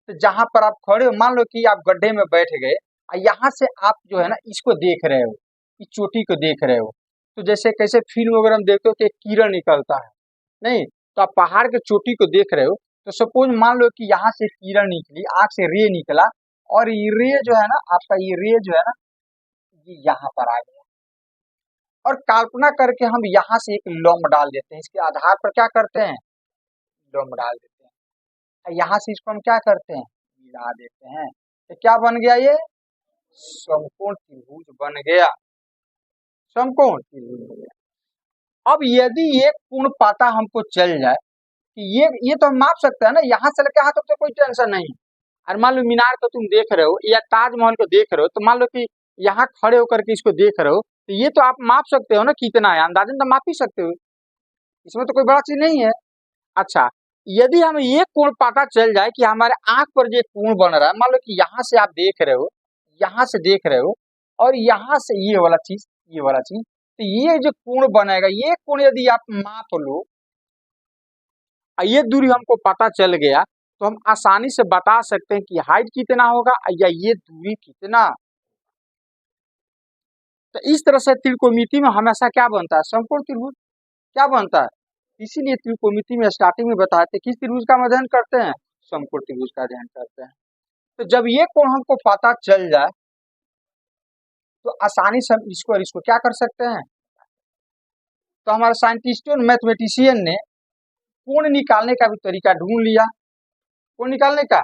तो जहां पर आप खड़े हो, मान लो कि आप गड्ढे में बैठ गए और यहाँ से आप जो है ना इसको देख रहे हो, इस चोटी को देख रहे हो। तो जैसे कैसे फिल्म वगैरह में देखते हो कि एक किरण निकलता है, नहीं तो आप पहाड़ के चोटी को देख रहे हो। तो सपोज मान लो कि यहाँ से किरण निकली, आंख से रे निकला, और ये रे जो है ना आपका, ये रे जो है ना ये यहाँ पर आ गया, और कल्पना करके हम यहाँ से एक लंब डाल देते हैं। इसके आधार पर क्या करते हैं, लंब डाल देते हैं, और यहाँ से इसको हम क्या करते हैं, मिला देते हैं। तो क्या बन गया, ये समकोण त्रिभुज बन गया, समकोण त्रिभुज बन गया। अब यदि ये कोण पता हमको चल जाए कि ये तो हम माप सकते हैं ना, यहाँ से लेकर यहाँ तक तो कोई टेंशन नहीं है। और मान लो मीनार को तुम देख रहे हो या ताजमहल को देख रहे हो, तो मान लो कि यहाँ खड़े होकर के इसको देख रहे हो, तो ये तो आप माप सकते हो ना कितना है, अंदाजन तो माप ही सकते हो, इसमें तो कोई बड़ा चीज नहीं है। अच्छा, यदि हमें ये कोण पता चल जाए कि हमारे आंख पर जो कोण बन रहा है, मान लो कि यहाँ से आप देख रहे हो, यहाँ से देख रहे हो, और यहाँ से ये वाला चीज, ये वाला चीज, तो ये जो कोण बनेगा, ये कोण यदि आप माप लो, ये दूरी हमको पता चल गया, तो हम आसानी से बता सकते हैं कि हाइट कितना होगा या ये दूरी कितना। तो इस तरह से त्रिकोणमिति में हमेशा क्या बनता है, समकोण त्रिभुज क्या बनता है। इसीलिए त्रिकोणमिति में स्टार्टिंग में बताए थे किस त्रिभुज का अध्ययन करते हैं, समकोण त्रिभुज का अध्ययन करते हैं। तो जब ये कोण हमको पता चल जाए, तो आसानी से हम इसको और इसको क्या कर सकते हैं। तो हमारे साइंटिस्टों मैथमेटिशियन ने कोण निकालने का भी तरीका ढूंढ लिया, कोण निकालने का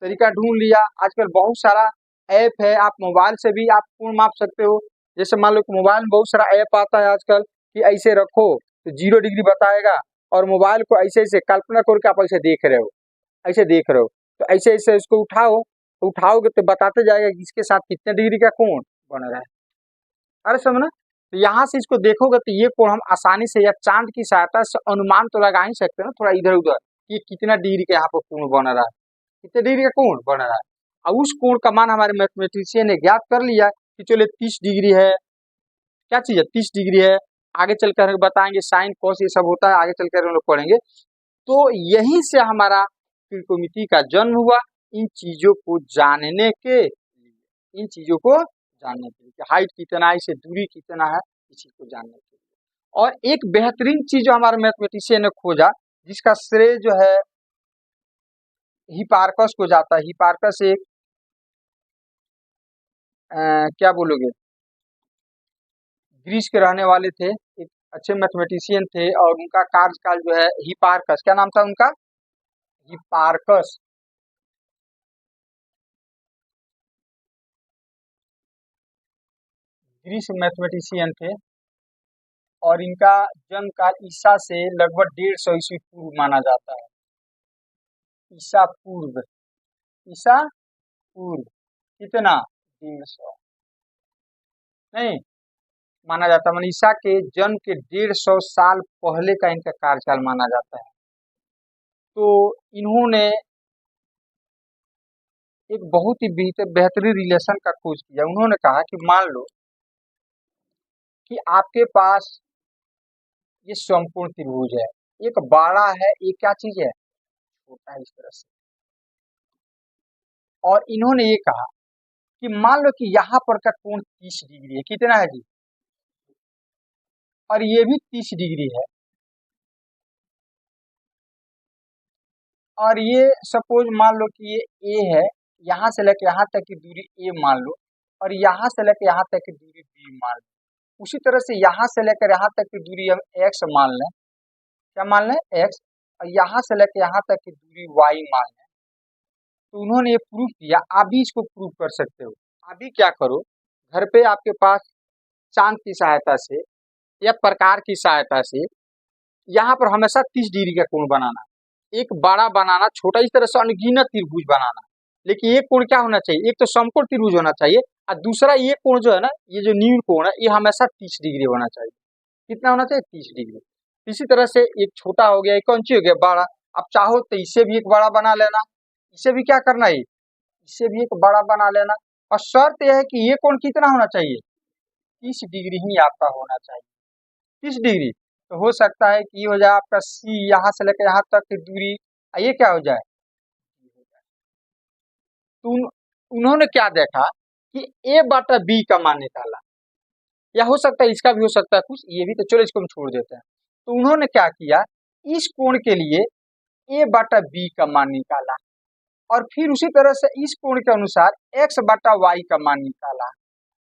तरीका ढूंढ लिया। आजकल बहुत सारा ऐप है, आप मोबाइल से भी आप कोण माप सकते हो। जैसे मान लो कि मोबाइल में बहुत सारा ऐप आता है आजकल कि ऐसे रखो तो 0 डिग्री बताएगा, और मोबाइल को ऐसे ऐसे कल्पना करके आप ऐसे देख रहे हो, ऐसे देख रहे हो, तो ऐसे ऐसे इसको उठाओ, तो उठाओगे तो बताते जाएगा कि इसके साथ कितने डिग्री का कोण बन रहा है। अरे समझना, तो यहाँ से इसको देखोगे तो ये कोण हम आसानी से या चांद की सहायता से अनुमान तो लगा ही सकते हैं ना, थोड़ा इधर उधर, कि कितना डिग्री का यहाँ पर कोण बन रहा है, कितने डिग्री का कोण बन रहा है। और उस कोण का मान हमारे मैथमेटिशियन ने ज्ञात कर लिया कि चलो 30 डिग्री है, क्या चीज है 30 डिग्री है। आगे चलकर बताएंगे साइन कॉस ये सब होता है, आगे चलकर हम लोग पढ़ेंगे। तो यहीं से हमारा त्रिकोणमिति का जन्म हुआ, इन चीजों को जानने के लिए, इन चीजों को जानने के लिए कि हाइट कितना है, इसे दूरी कितना है, इसी को जानने के लिए। और एक बेहतरीन चीज जो हमारे मैथमेटिशियन ने खोजा, जिसका श्रेय जो है हिपार्कस को जाता है। हिपार्कस एक क्या बोलोगे, ग्रीस के रहने वाले थे, एक अच्छे मैथमेटिशियन थे, और उनका कार्यकाल जो है हिपार्कस, क्या नाम था उनका, हिपार्कस। ग्रीस मैथमेटिशियन थे, और इनका जन्म काल ईसा से लगभग 150 ईस्वी पूर्व माना जाता है। ईसा पूर्व, ईसा पूर्व कितना 300 नहीं माना जाता, मतलब ईसा के जन्म के 150 साल पहले का इनका कार्यकाल माना जाता है। तो इन्होंने एक बहुत ही बेहतरीन रिलेशन का खोज किया। उन्होंने कहा कि मान लो कि आपके पास ये समकोण त्रिभुज है, एक बड़ा है, एक क्या चीज है, छोटा है, इस तरह से। और इन्होंने ये कहा कि मान लो कि यहाँ पर का कोण 30 डिग्री है, कितना है जी, और ये भी 30 डिग्री है, और ये सपोज मान लो कि ये ए है, यहाँ से लेकर यहाँ तक की दूरी ए मान लो, और यहाँ से लेकर यहाँ तक की दूरी बी मान लो। उसी तरह से यहाँ से लेकर यहाँ तक की दूरी हम एक्स मान लें, क्या मान लें, एक्स। और यहाँ से लेकर यहाँ तक की दूरी y मान है, तो उन्होंने ये प्रूफ किया। आप भी इसको प्रूफ कर सकते हो। अभी क्या करो, घर पे आपके पास चांद की सहायता से या प्रकार की सहायता से यहाँ पर हमेशा 30 डिग्री का कोण बनाना, एक बड़ा बनाना, छोटा, इस तरह से अनगिनत त्रिभुज बनाना। लेकिन ये कोण क्या होना चाहिए, एक तो समकोण त्रिभुज होना चाहिए और दूसरा ये कोण जो है ना, ये जो न्यून कोण है, ये हमेशा 30 डिग्री होना चाहिए। कितना होना चाहिए, 30 डिग्री। इसी तरह से एक छोटा हो गया, एक कौन सी हो गया, बड़ा। अब चाहो तो इसे भी एक बड़ा बना लेना, इसे भी क्या करना है, इसे भी एक बड़ा बना लेना। और शर्त यह है कि ये कोण कितना होना चाहिए, 30 डिग्री ही आपका होना चाहिए, 30 डिग्री। तो हो सकता है कि ये हो जाए आपका सी, यहाँ से लेकर यहाँ तक की दूरी, ये क्या हो जाए। तो उन्होंने क्या देखा कि ए बटा बी का मान निकाला, या हो सकता है इसका भी हो सकता है कुछ, ये भी, तो चलो इसको हम छोड़ देते हैं। तो उन्होंने क्या किया, इस कोण के लिए ए बटा बी का मान निकाला, और फिर उसी तरह से इस कोण के अनुसार एक्स बटा वाई का मान निकाला,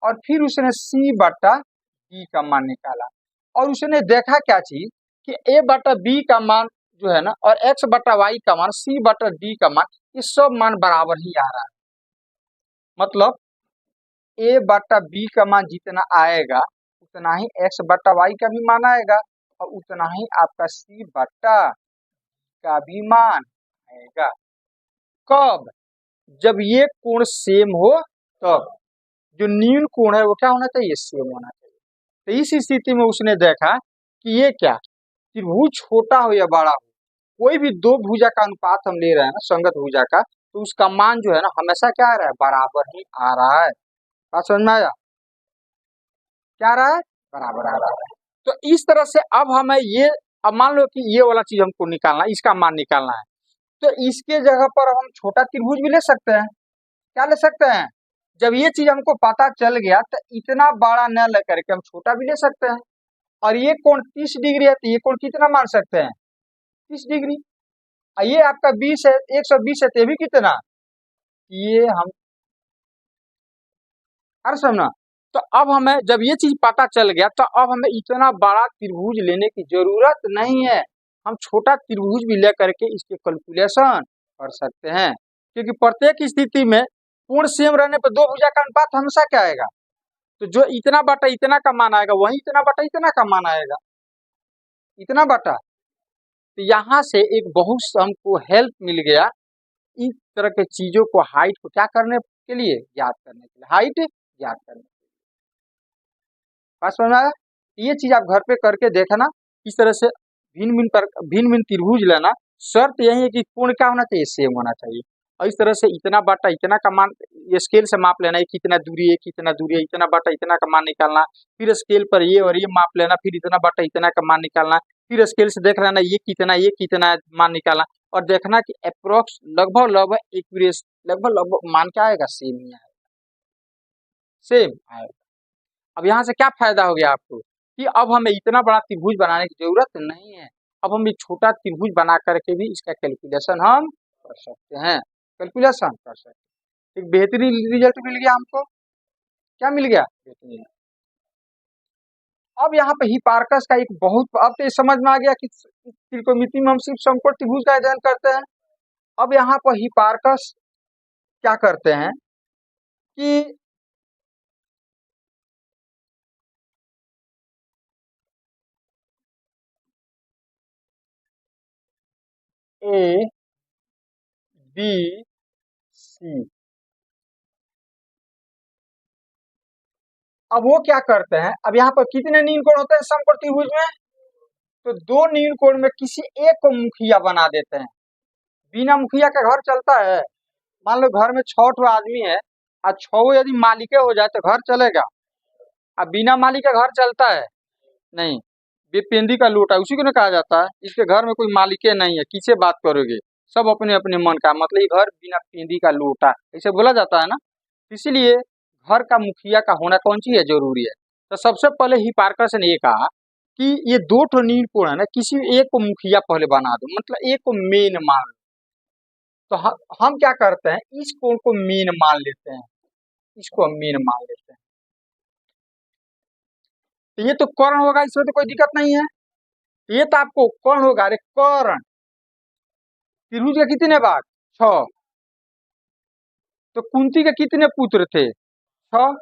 और फिर उसने सी बटा बी का मान निकाला। और उसने देखा क्या चीज कि ए बटा बी का मान जो है ना, और एक्स बटा वाई का मान, सी बटा डी का मान, ये सब मान बराबर ही आ रहा है। मतलब ए बटा बी का मान जितना आएगा उतना ही एक्स बटा वाई का भी मान आएगा, और उतना ही आपका सी बटा का भी मान आएगा। कब, जब ये कोण सेम हो, तब जो न्यून कोण है वो क्या होना चाहिए, सेम होना चाहिए। तो इस स्थिति में उसने देखा कि ये क्या, त्रिभुज छोटा हो या बड़ा हो, कोई भी दो भुजा का अनुपात हम ले रहे हैं ना, संगत भुजा का, तो उसका मान जो है ना हमेशा क्या आ रहा है, बराबर ही आ रहा है। बात समझ में आया, क्या आ रहा है, बराबर आ रहा है। तो इस तरह से अब हमें ये, अब मान लो कि ये वाला चीज हमको निकालना है, इसका मान निकालना है, तो इसके जगह पर हम छोटा त्रिभुज भी ले सकते हैं। क्या ले सकते हैं, जब ये चीज हमको पता चल गया तो इतना बड़ा न लेकर के हम छोटा भी ले सकते हैं। और ये कोण 30 डिग्री है, तो ये कोण कितना मान सकते हैं, 30 डिग्री। और ये आपका 20 है, 120 है, तो ये भी कितना, ये हम, अरे समझना। तो अब हमें जब ये चीज पता चल गया, तो अब हमें इतना बड़ा त्रिभुज लेने की जरूरत नहीं है, हम छोटा त्रिभुज भी लेकर के इसके कैलकुलेशन कर सकते हैं। क्योंकि प्रत्येक स्थिति में कोण सेम रहने पर दो भुजा का अनुपात हमेशा क्या आएगा, तो जो इतना बटा इतना का मान आएगा वही इतना बटा इतना का मान आएगा, इतना बटा। तो यहाँ से एक बहुत हमको हेल्प मिल गया इस तरह के चीजों को, हाइट को क्या करने के लिए, ज्ञात करने के लिए, हाइट ज्ञात करने के लिए। बात समझ में आया, ये चीज आप घर पे करके देखना, इस तरह से भिन्न भिन्न त्रिभुज लेना। शर्त यही है कि कोण क्या होना चाहिए, सेम होना चाहिए। और इस तरह से इतना बटा इतना का मान, ये स्केल से माप लेना, ये कितना दूरी है, कितना दूरी है, इतना बटा इतना का मान निकालना, फिर स्केल पर ये और ये माप लेना, फिर इतना बटा इतना का मान निकालना, फिर स्केल से देख लेना ये कितना मान निकालना, और देखना कि अप्रोक्स लगभग लगभग एक्यूरेट, लगभग लगभग मान क्या आएगा, सेम ही आएगा, सेम आएगा। अब यहाँ से क्या फायदा हो गया आपको, कि अब हमें इतना बड़ा त्रिभुज बनाने की जरूरत नहीं है, अब हम एक छोटा त्रिभुज बना करके भी इसका कैलकुलेशन हम कर सकते हैं, कैलकुलेशन कर सकते हैं। एक बेहतरीन रिजल्ट मिल गया हमको, क्या मिल गया, बेहतरीन। अब यहाँ पे हिपार्कस का एक बहुत, अब तो ये समझ में आ गया कि त्रिकोणमिति में हम सिर्फ समकोण त्रिभुज का अध्ययन करते हैं। अब यहाँ पर हिपार्कस क्या करते हैं कि ए बी सी, अब वो क्या करते हैं, अब यहाँ पर कितने नील कोण होते हैं समकोण त्रिभुज में, तो दो नील कोण में किसी एक को मुखिया बना देते हैं। बिना मुखिया का घर चलता है, मान लो घर में 6 ठो आदमी है, और 6 यदि मालिके हो जाए तो घर चलेगा, अब बिना मालिक का घर चलता है नहीं। बेपेंदी का लोटा उसी को ना कहा जाता है, इसके घर में कोई मालिके नहीं है, किससे बात करोगे, सब अपने अपने मन का, मतलब ये घर बिना पेंदी का लोटा, ऐसे बोला जाता है ना। इसीलिए घर का मुखिया का होना कौन सी है, जरूरी है। तो सबसे पहले हिपार्कस ने ये कहा कि ये दो ठो नील कोण है ना, किसी एक को मुखिया पहले बना दो, मतलब एक को मेन मान लो। तो हम क्या करते हैं, इस कोण को मेन मान लेते हैं, इसको हम मेन मान लेते हैं। तो ये तो कर्ण होगा, इसमें तो कोई दिक्कत नहीं है, ये तो आपको कर्ण होगा, अरे कर्ण, त्रिभुज के कितने भाग? 6। तो कुंती के कितने पुत्र थे? 6।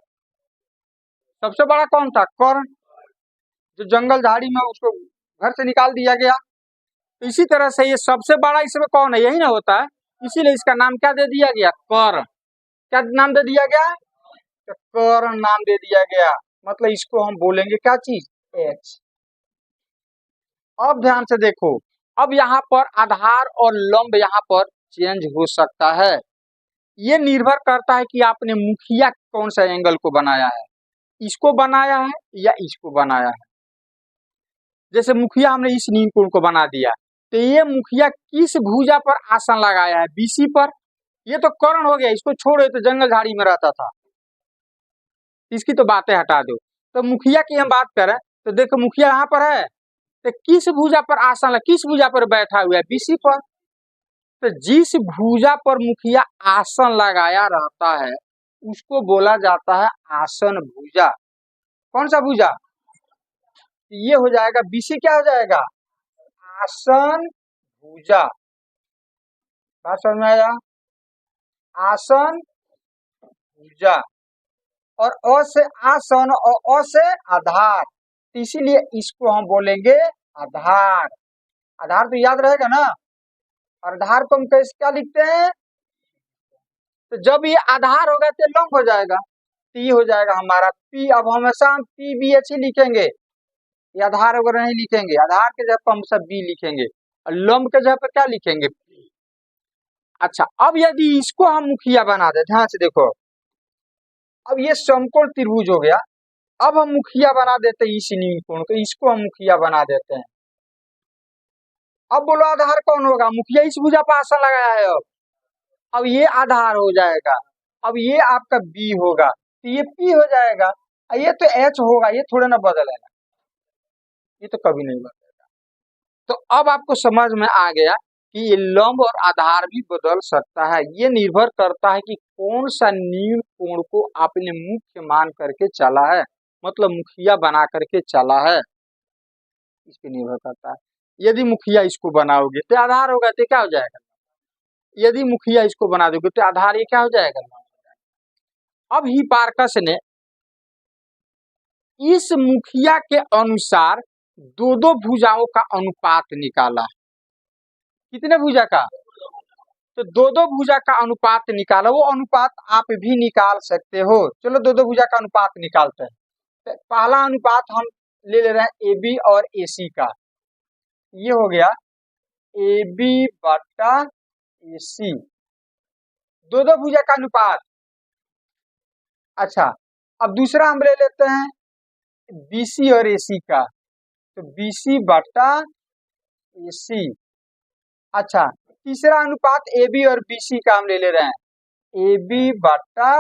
सबसे बड़ा कौन था? कर्ण, जो जंगल झाड़ी में उसको घर से निकाल दिया गया। तो इसी तरह से ये सबसे बड़ा इसमें कौन है? यही ना होता है, इसीलिए इसका नाम क्या दे दिया गया? कर्ण। क्या नाम दे दिया गया? तो कर्ण नाम दे दिया गया। मतलब इसको हम बोलेंगे क्या चीज? एच। अब ध्यान से देखो, अब यहाँ पर आधार और लंब यहाँ पर चेंज हो सकता है। ये निर्भर करता है कि आपने मुखिया कौन सा एंगल को बनाया है, इसको बनाया है या इसको बनाया है। जैसे मुखिया हमने इस नील कोण को बना दिया, तो ये मुखिया किस भुजा पर आसन लगाया है? बीसी पर। ये तो कर्ण हो गया, इसको छोड़ो, तो जंगल झाड़ी में रहता था, इसकी तो बातें हटा दो। तो मुखिया की हम बात करें तो देखो मुखिया यहाँ पर है, तो किस भुजा पर आसन, किस भुजा पर बैठा हुआ है? बीसी पर। तो जिस भुजा पर मुखिया आसन लगाया रहता है उसको बोला जाता है आसन भुजा। कौन सा भुजा? ये हो जाएगा बीसी, क्या हो जाएगा? आसन भुजा। बात समझ में आया? आसन भुजा। और अ से आसन और अ से आधार, इसीलिए इसको हम बोलेंगे आधार। आधार तो याद रहेगा ना। और आधार को हम कैसे क्या लिखते हैं? तो जब ये आधार होगा तो लंब हो जाएगा, तो ये हो जाएगा हमारा पी। अब हमेशा हम पी बी एच ही लिखेंगे, ये आधार वगैरह नहीं लिखेंगे। आधार के जगह पर हम सब बी लिखेंगे और लंब के जगह पर क्या लिखेंगे? पी। अच्छा, अब यदि इसको हम मुखिया बना दे, ध्यान से देखो, अब ये समकोण त्रिभुज हो गया। अब हम मुखिया बना देते हैं इस नील कोण को, इसको हम मुखिया बना देते हैं। अब बोलो आधार कौन होगा? मुखिया इस भुजा पर आसन लगाया है। अब ये आधार हो जाएगा, अब ये आपका बी होगा, तो ये पी हो जाएगा। ये तो एच होगा, ये थोड़ा ना बदलेगा, ये तो कभी नहीं बदलेगा। तो अब आपको समझ में आ गया कि ये लंब और आधार भी बदल सकता है। ये निर्भर करता है कि कौन सा नील कोण को आपने मुख्य मान करके चला है, मतलब मुखिया बना करके चला है, इस पे निर्भर करता है। यदि मुखिया इसको बनाओगे तो आधार होगा, तो क्या हो जाएगा? यदि मुखिया इसको बना दोगे तो आधार ये क्या हो जाएगा? अब हिपार्कस ने इस मुखिया के अनुसार दो दो भुजाओं का अनुपात निकाला। कितने भुजा का? तो दो दो भुजा का अनुपात निकाला। वो अनुपात आप भी निकाल सकते हो। चलो दो दो भुजा का अनुपात निकालते हैं। तो पहला अनुपात हम ले रहे हैं ए बी और ए सी का। ये हो गया ए बी बटा ए सी, दो दो भुजा का अनुपात। अच्छा, अब दूसरा हम ले लेते हैं बीसी और एसी का, तो बीसी बटा एसी। अच्छा, तीसरा अनुपात ए बी और बीसी का हम ले रहे हैं, ए बी बटा,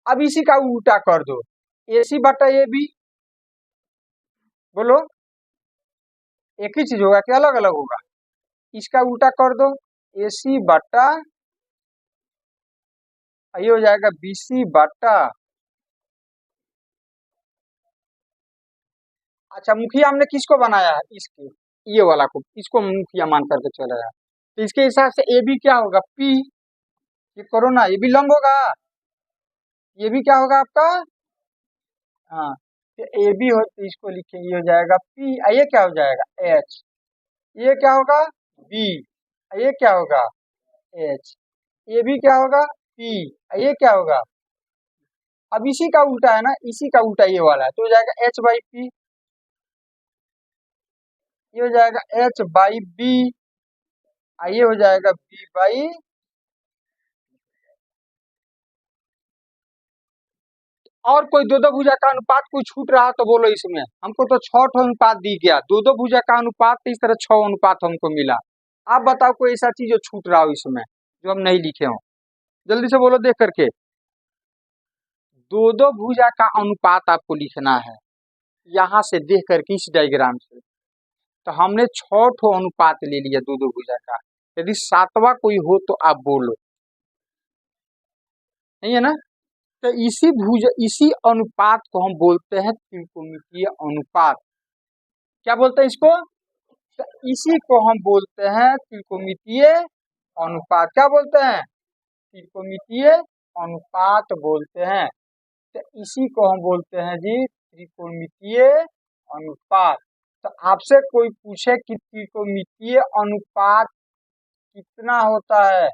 अब इसी का उल्टा कर दो, एसी बटा ए बी। बोलो, एक ही चीज होगा कि अलग अलग होगा? इसका उल्टा कर दो, एसी बटा, ये हो जाएगा बीसी बटा। अच्छा, मुखिया हमने किसको बनाया है? इसके, ये वाला को, इसको मुखिया मान करके चल रहा है। तो इसके हिसाब से ए बी क्या होगा? पी। ये करो ना, ये भी लंब होगा, ये भी क्या होगा आपका? हाँ, तो ए बी हो तो इसको लिखेंगे, ये हो जाएगा पी। ये क्या हो जाएगा? एच। ये क्या होगा? बी। ये क्या होगा? एच। ये भी क्या होगा? पी। ये क्या होगा? अब इसी का उल्टा है ना, इसी का उल्टा ये वाला है, तो हो जाएगा एच बाई पी। ये हो जाएगा एच बाई बी। ये हो जाएगा बी बाई। और कोई दो दो भुजा का अनुपात कोई छूट रहा तो बोलो इसमें। हमको तो 6 अनुपात दी गया, दो दो भुजा का अनुपात, इस तरह 6 अनुपात हमको मिला। आप बताओ कोई ऐसा चीज जो छूट रहा हो इसमें, जो हम नहीं लिखे हो? जल्दी से बोलो देख करके। दो दो भुजा का अनुपात आपको लिखना है, यहाँ से देख करके इस डायग्राम से। तो हमने 6 अनुपात ले लिया दो दो भुजा का। यदि सातवां कोई हो तो आप बोलो, नहीं है ना? तो इसी अनुपात को हम बोलते हैं त्रिकोणमितीय अनुपात। क्या बोलते हैं इसको? तो इसी को हम बोलते हैं त्रिकोणमितीय अनुपात। क्या बोलते हैं? त्रिकोणमितीय अनुपात बोलते हैं। तो इसी को हम बोलते हैं जी त्रिकोणमितीय अनुपात। तो आपसे कोई पूछे कि त्रिकोणमितीय अनुपात कितना होता है?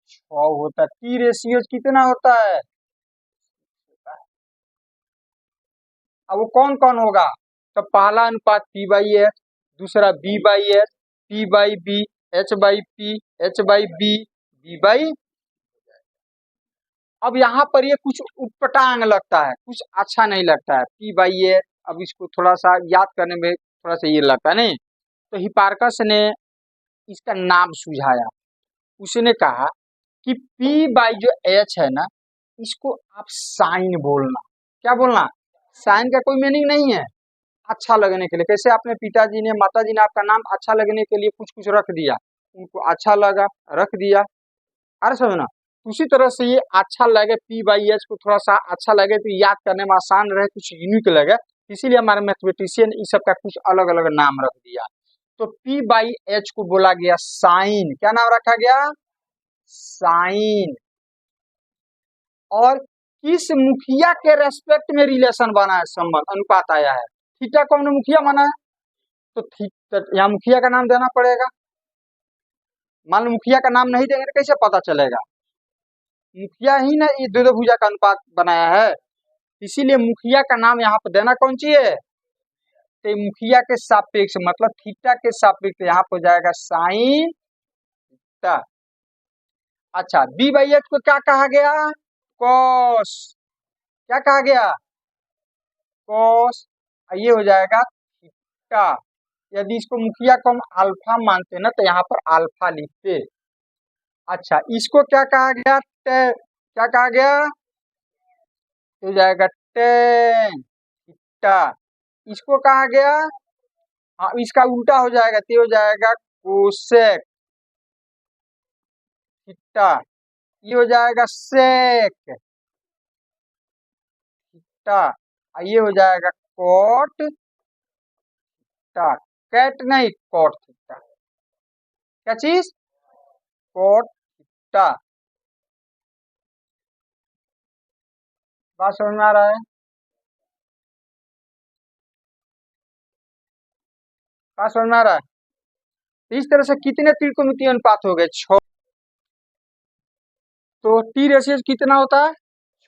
6 होता है। टी रेशियो कितना होता है? अब वो कौन कौन होगा? तो पहला अनुपात P/S, दूसरा B/S, P/B, H/P, H/B, B/। अब यहाँ पर ये कुछ उटपटांग लगता है, कुछ अच्छा नहीं लगता है P/S। अब इसको थोड़ा सा याद करने में थोड़ा सा ये लगता है नहीं। तो हिपार्कस ने इसका नाम सुझाया। उसने कहा कि P/H है ना, इसको आप साइन बोलना। क्या बोलना? साइन का कोई मीनिंग नहीं है, अच्छा लगने के लिए। कैसे आपने पिताजी ने माताजी ने आपका नाम अच्छा लगने के लिए कुछ कुछ रख दिया, उनको अच्छा लगा रख दिया। अरे समझना, उसी तरह से ये अच्छा लगे P/S को थोड़ा सा अच्छा लगे तो याद करने में आसान रहे, कुछ यूनिक लगे, इसीलिए हमारे मैथमेटिशियन इस सब का कुछ अलग अलग नाम रख दिया। तो P/H को बोला गया साइन। क्या नाम रखा गया? साइन। और किस मुखिया के रेस्पेक्ट में रिलेशन बना है, संबंध अनुपात आया है? थीटा को हमने मुखिया माना है, तो यहाँ मुखिया का नाम देना पड़ेगा। मान लो मुखिया का नाम नहीं देंगे तो कैसे पता चलेगा? मुखिया ही ना ये दो भुजा का अनुपात बनाया है, इसीलिए मुखिया का नाम यहाँ पर देना कौन चाहिए? तो मुखिया के सापेक्ष मतलब थीटा के सापेक्ष यहाँ पर जाएगा साइन थीटा। अच्छा, B/H को क्या कहा गया? कॉस। क्या कहा गया? कॉस। ये हो जाएगा थीटा। यदि इसको मुखिया को हम अल्फा मानते ना तो यहाँ पर अल्फा लिखते। अच्छा, इसको क्या कहा गया? क्या कहा गया? हो जाएगा टेन थीटा। इसको कहा गया, हाँ इसका उल्टा हो जाएगा तो हो जाएगा कोसेक थीटा। ये हो जाएगा सेक थीटा। ये हो जाएगा कॉट थीटा। कैट नहीं, कॉट थीटा। क्या चीज? Cot theta. बात समझ में आ रहा है? बात समझ में आ रहा है? तो इस तरह से कितने त्रिकोणमितीय अनुपात हो गए? 6। तो टी रेशियो कितना होता है?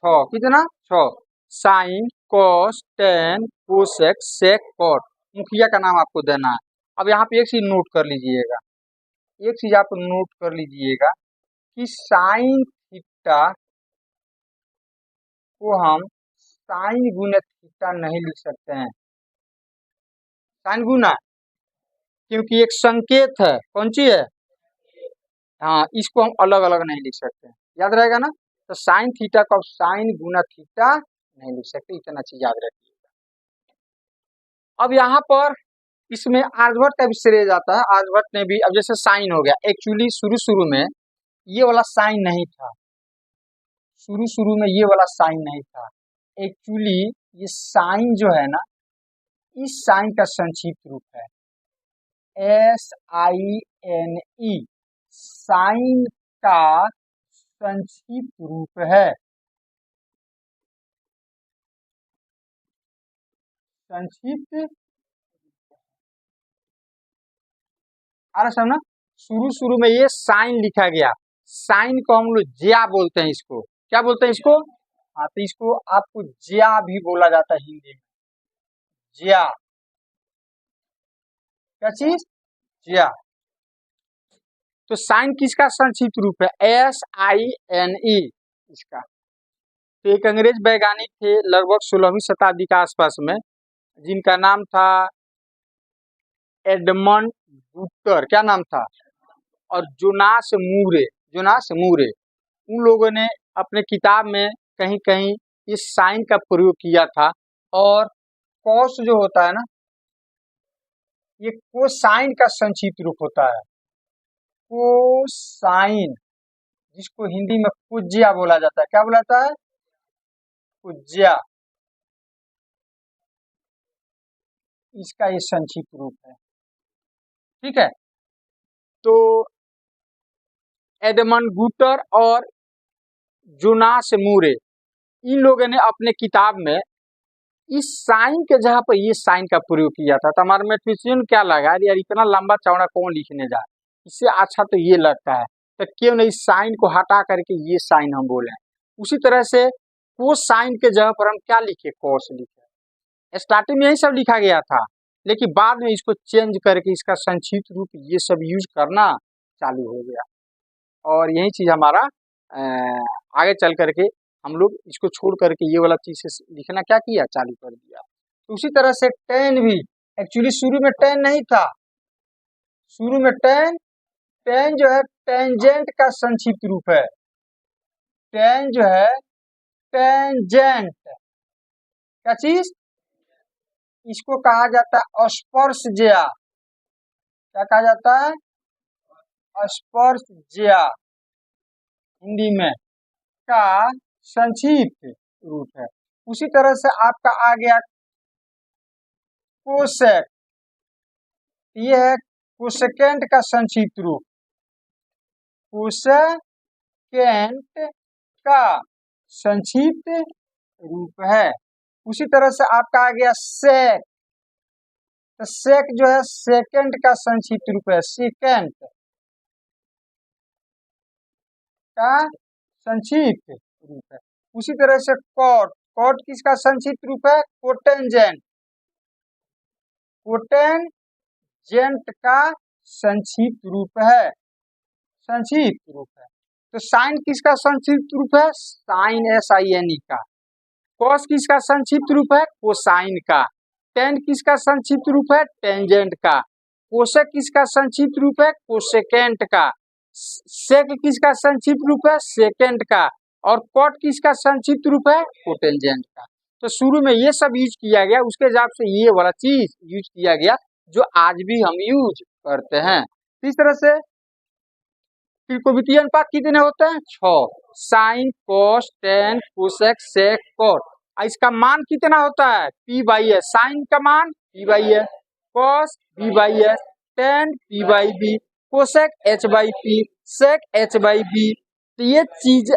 6। कितना? 6। Sine, cos, tan, cosec, sec, cot. मुखिया का नाम आपको देना है। अब यहाँ पे एक चीज नोट कर लीजिएगा, एक चीज आप नोट कर लीजिएगा कि साइन थीटा को हम साइन गुना थीटा नहीं लिख सकते हैं। साइन गुना, क्योंकि एक संकेत है। कौन सी है? हाँ, इसको हम अलग अलग नहीं लिख सकते। याद रहेगा ना? तो साइन थीटा को अब साइन गुना थीटा नहीं लिख सकते, इतना चीज याद रखिएगा। अब यहाँ पर इसमें आर्यभट्ट का भी श्रेय जाता है। आर्यभट्ट ने भी, अब जैसे साइन हो गया, एक्चुअली शुरू शुरू में ये वाला साइन नहीं था। शुरू शुरू में ये वाला साइन नहीं था। एक्चुअली ये साइन जो है ना, इस साइन का संक्षिप्त रूप है SINE। साइन का संक्षिप्त रूप है, संक्षिप्त। अरे समझना, शुरू शुरू में ये साइन लिखा गया। साइन को हम लोग ज्या बोलते हैं। इसको क्या बोलते हैं? इसको, हाँ, तो इसको आपको ज्या भी बोला जाता है हिंदी में। ज्या। क्या चीज? ज्या। तो साइन किसका संक्षिप्त रूप है? SINE इसका। तो एक अंग्रेज वैज्ञानिक थे लगभग 16वीं शताब्दी के आसपास में, जिनका नाम था एडमंड डूटर। क्या नाम था? और जोनास मूरे, जोनास मूरे, उन लोगों ने अपने किताब में कहीं कहीं इस साइन का प्रयोग किया था। और कॉस जो होता है ना, ये कोसाइन का संक्षिप्त रूप होता है। कोसाइन, जिसको हिंदी में पूज्या बोला जाता है। क्या बोला जाता है? पूज्या। इसका ये संक्षिप्त रूप है। ठीक है। तो एडमंड गुटर और जोनास मूरे, इन लोगों ने अपने किताब में इस साइन के जगह पर ये साइन का प्रयोग किया था। तो हमारे मैथमेटिशियन क्या लगा, यार इतना लंबा चौड़ा कौन लिखने जा, इससे अच्छा तो ये लगता है, तो क्यों नहीं साइन को हटा करके ये साइन हम बोले। उसी तरह से कोसाइन के जगह पर हम क्या लिखे, कॉस लिखे। स्टार्टिंग में यही सब लिखा गया था, लेकिन बाद में इसको चेंज करके इसका संक्षिप्त रूप ये सब यूज करना चालू हो गया, और यही चीज हमारा आगे चल करके हम लोग इसको छोड़ करके ये वाला चीज से लिखना क्या किया, चालू कर दिया। तो उसी तरह से टेन भी, एक्चुअली शुरू में टेन नहीं था, शुरू में टेन, टेन जो है टेंजेंट का संक्षिप्त रूप है। टेन जो है टेंजेंट क्या चीज, इसको कहा जाता है स्पर्शज्या। क्या कहा जाता है, स्पर्शज्या हिंदी में का संक्षिप्त रूप है। उसी तरह से आपका आ गया कोसेक, ये है कोसेकेंट का संक्षिप्त रूप, कोसेकेंट का संक्षिप्त रूप है। उसी तरह से आपका आ गया सेक, तो सेक जो है सेकेंड का संक्षिप्त रूप है, सेकेंड का संक्षिप्त रूप है। उसी तरह से कॉट, कॉट किसका संक्षिप्त रूप है, कोटेंजेंट, कोटेंजेंट का संक्षिप्त रूप है, संक्षिप्त रूप है। तो साइन किसका संक्षिप्त रूप है, साइन SINE का। कॉस किसका संक्षिप्त रूप है, कोसाइन का। टेन किसका संक्षिप्त रूप है, टेंजेंट का। कोसेक किसका संक्षिप्त रूप है, कोसेकेंट का। सेक किसका संक्षिप्त रूप है, सेकेंड का। और कॉट किसका संक्षिप्त रूप है, कोटेंजेंट का। तो शुरू में ये सब यूज किया गया, उसके हिसाब से ये वाला चीज यूज किया गया जो आज भी हम यूज करते हैं। इस तरह से त्रिकोणमितीय अनुपात कितने होते हैं, 6, sine cos tan cosec sec cot. इसका मान कितना होता है, P/S, साइन का मान P/S, cos B/S, ten P/B, cosec H/P, सेक H/B। तो ये चीज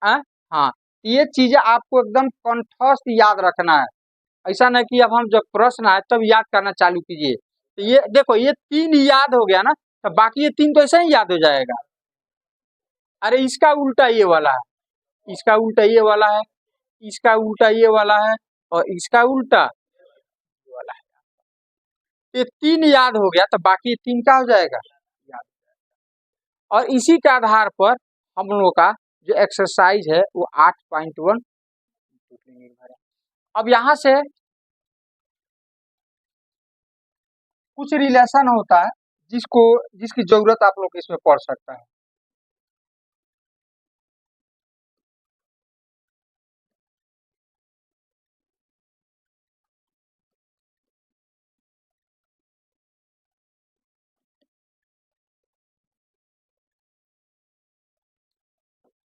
हाँ, ये चीजें आपको एकदम कंठस्थ याद रखना है। ऐसा नहीं कि अब हम जब प्रश्न आए तब याद करना चालू कीजिए। तो ये देखो, ये 3 याद हो गया ना, तो बाकी ये 3 तो ऐसे ही याद हो जाएगा। अरे इसका उल्टा ये वाला है, इसका उल्टा ये वाला है, इसका उल्टा ये वाला है, और इसका उल्टा ये वाला है। ये 3 याद हो गया, तो बाकी 3 क्या हो जाएगा, याद। और इसी के आधार पर हम लोगों का जो एक्सरसाइज है वो 8.1 निर्भर है। अब यहाँ से कुछ रिलेशन होता है जिसकी जरूरत आप लोग इसमें पड़ सकता है।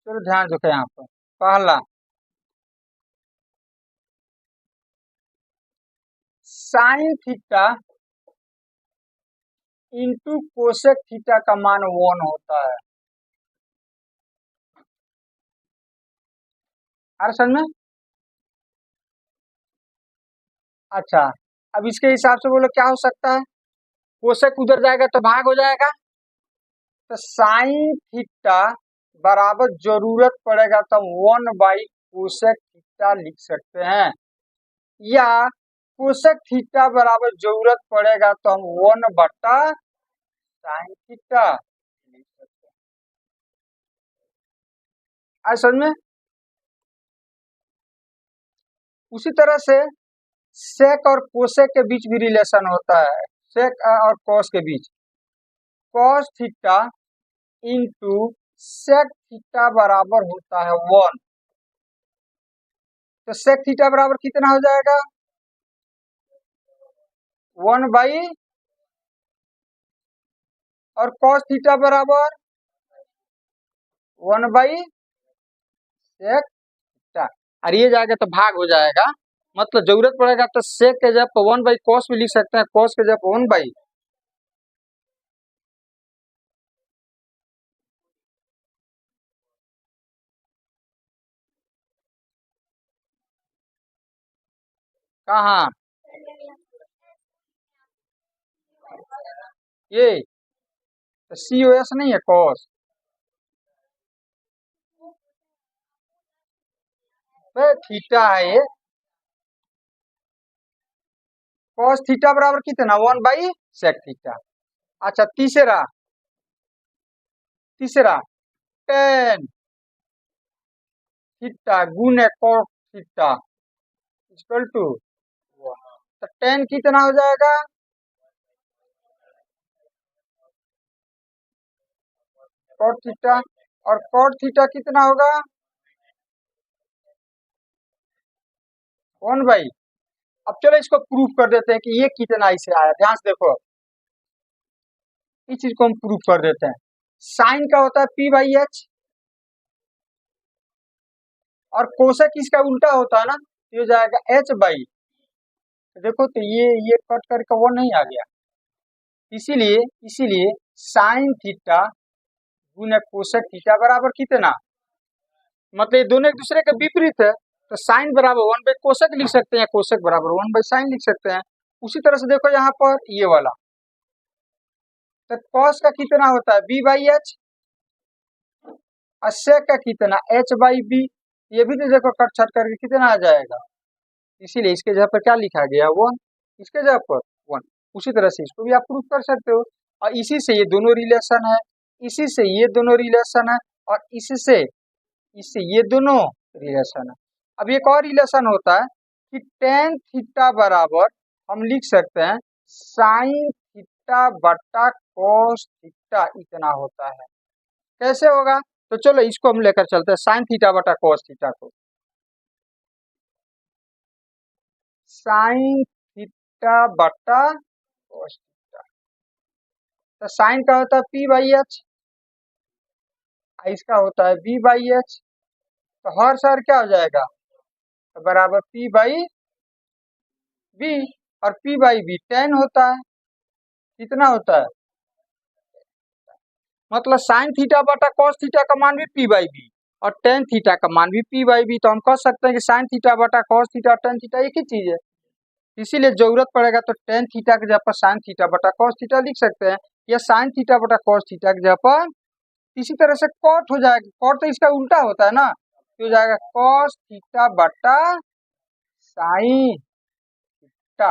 चलो ध्यान रखो यहाँ पर, पहला sine theta into cosec theta का मान 1 होता है। अरे समझ में, अच्छा अब इसके हिसाब से बोलो क्या हो सकता है, कोसेक उधर जाएगा तो भाग हो जाएगा, तो साइन थीटा बराबर जरूरत पड़ेगा तो 1/कोसेक थीटा लिख सकते हैं, या कोसेक थीटा बराबर जरूरत पड़ेगा तो हम 1/साइन थीटा लिख सकते हैं। समझ में, उसी तरह से सेक और कोसेक के बीच भी रिलेशन होता है, सेक और कॉस के बीच, cos theta into sec theta बराबर होता है 1, तो सेक थीटा बराबर कितना हो जाएगा, 1/, और कॉस थीटा बराबर 1/सेक थीटा। और ये जाएगा तो भाग हो जाएगा, मतलब जरूरत पड़ेगा तो सेक के जगह 1/कॉस भी लिख सकते हैं, कॉस के जगह 1/, कहाँ? ये COS नहीं है, कॉस। थीटा है ये। कॉस थीटा बराबर कितना? 1/sec theta. अच्छा तीसरा, तीसरा टेन थीटा गुने कॉस थीटा इक्वल टू, तो टेन कितना हो जाएगा? Cot theta. और कॉट थीटा कितना होगा? 1/। अब चलो इसको प्रूफ कर देते हैं कि ये कितना इसे आया। ध्यान से देखो, इस चीज को हम प्रूफ कर देते हैं। साइन का होता है P/H, और कोसेक इसका उल्टा होता है ना, ये हो जाएगा H/। देखो तो ये कट करके वो नहीं आ गया। इसीलिए इसीलिए साइन थीटा गुने कोसेक थीटा बराबर कितना, मतलब ये दोनों एक दूसरे के विपरीत है, तो साइन बराबर 1/कोसेक लिख सकते हैं, कोसेक बराबर 1/साइन लिख सकते हैं। उसी तरह से देखो यहाँ पर ये वाला, तो कॉस का कितना होता है? B/H, और सेक का कितना? H/B। ये भी तो देखो कट छट करके कितना आ जाएगा, इसीलिए इसके जगह पर क्या लिखा गया? 1। इसके जगह पर 1। उसी तरह से इसको भी आप प्रूफ कर सकते हो, और इसी से ये दोनों रिलेशन है, इसी से ये दोनों रिलेशन है, और इससे इससे ये दोनों रिलेशन है। अब एक और रिलेशन होता है कि टेन थीटा बराबर हम लिख सकते हैं साइन थीटा बटा कॉस थीटा, इतना होता है। कैसे होगा? तो चलो इसको हम लेकर चलते हैं, साइन थीटा बटा कॉस थीटा को। साइन थीटा बटा कॉस थीटा, तो साइन का होता है P/H, इसका होता है B/H, तो हर सर क्या हो जाएगा? तो बराबर P/B, और P/B 10 होता है। कितना होता है? मतलब साइन थीटा बटा कॉस थीटा का मान भी P/B, और टेन थीटा का मान भी P/B। तो हम कह सकते हैं कि साइन थीटा बटा कॉस थीटा और टेन थीटा एक ही चीज है। इसीलिए जरूरत पड़ेगा तो टेन थीटा के जगह पर साइन थीटा बटा कॉस थीटा लिख सकते हैं, या साइन थीटा बटा कॉस थीटा की जगह पर इसी तरह से कॉट हो जाएगा। कॉट तो इसका उल्टा होता है ना, तो हो जाएगा कॉस थीटा बटा साइन थीटा।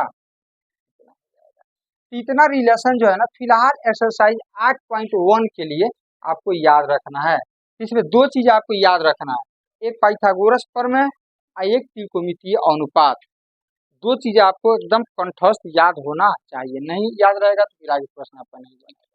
इतना रिलेशन जो है ना, फिलहाल एक्सरसाइज 8.1 के लिए आपको याद रखना है। इसमें दो चीज आपको याद रखना है, एक पाइथागोरस प्रमेय और एक त्रिकोणमितीय अनुपात। दो चीजें आपको एकदम कंठस्थ याद होना चाहिए, नहीं याद रहेगा तो फिर आगे प्रश्न आपका नहीं बनेगा।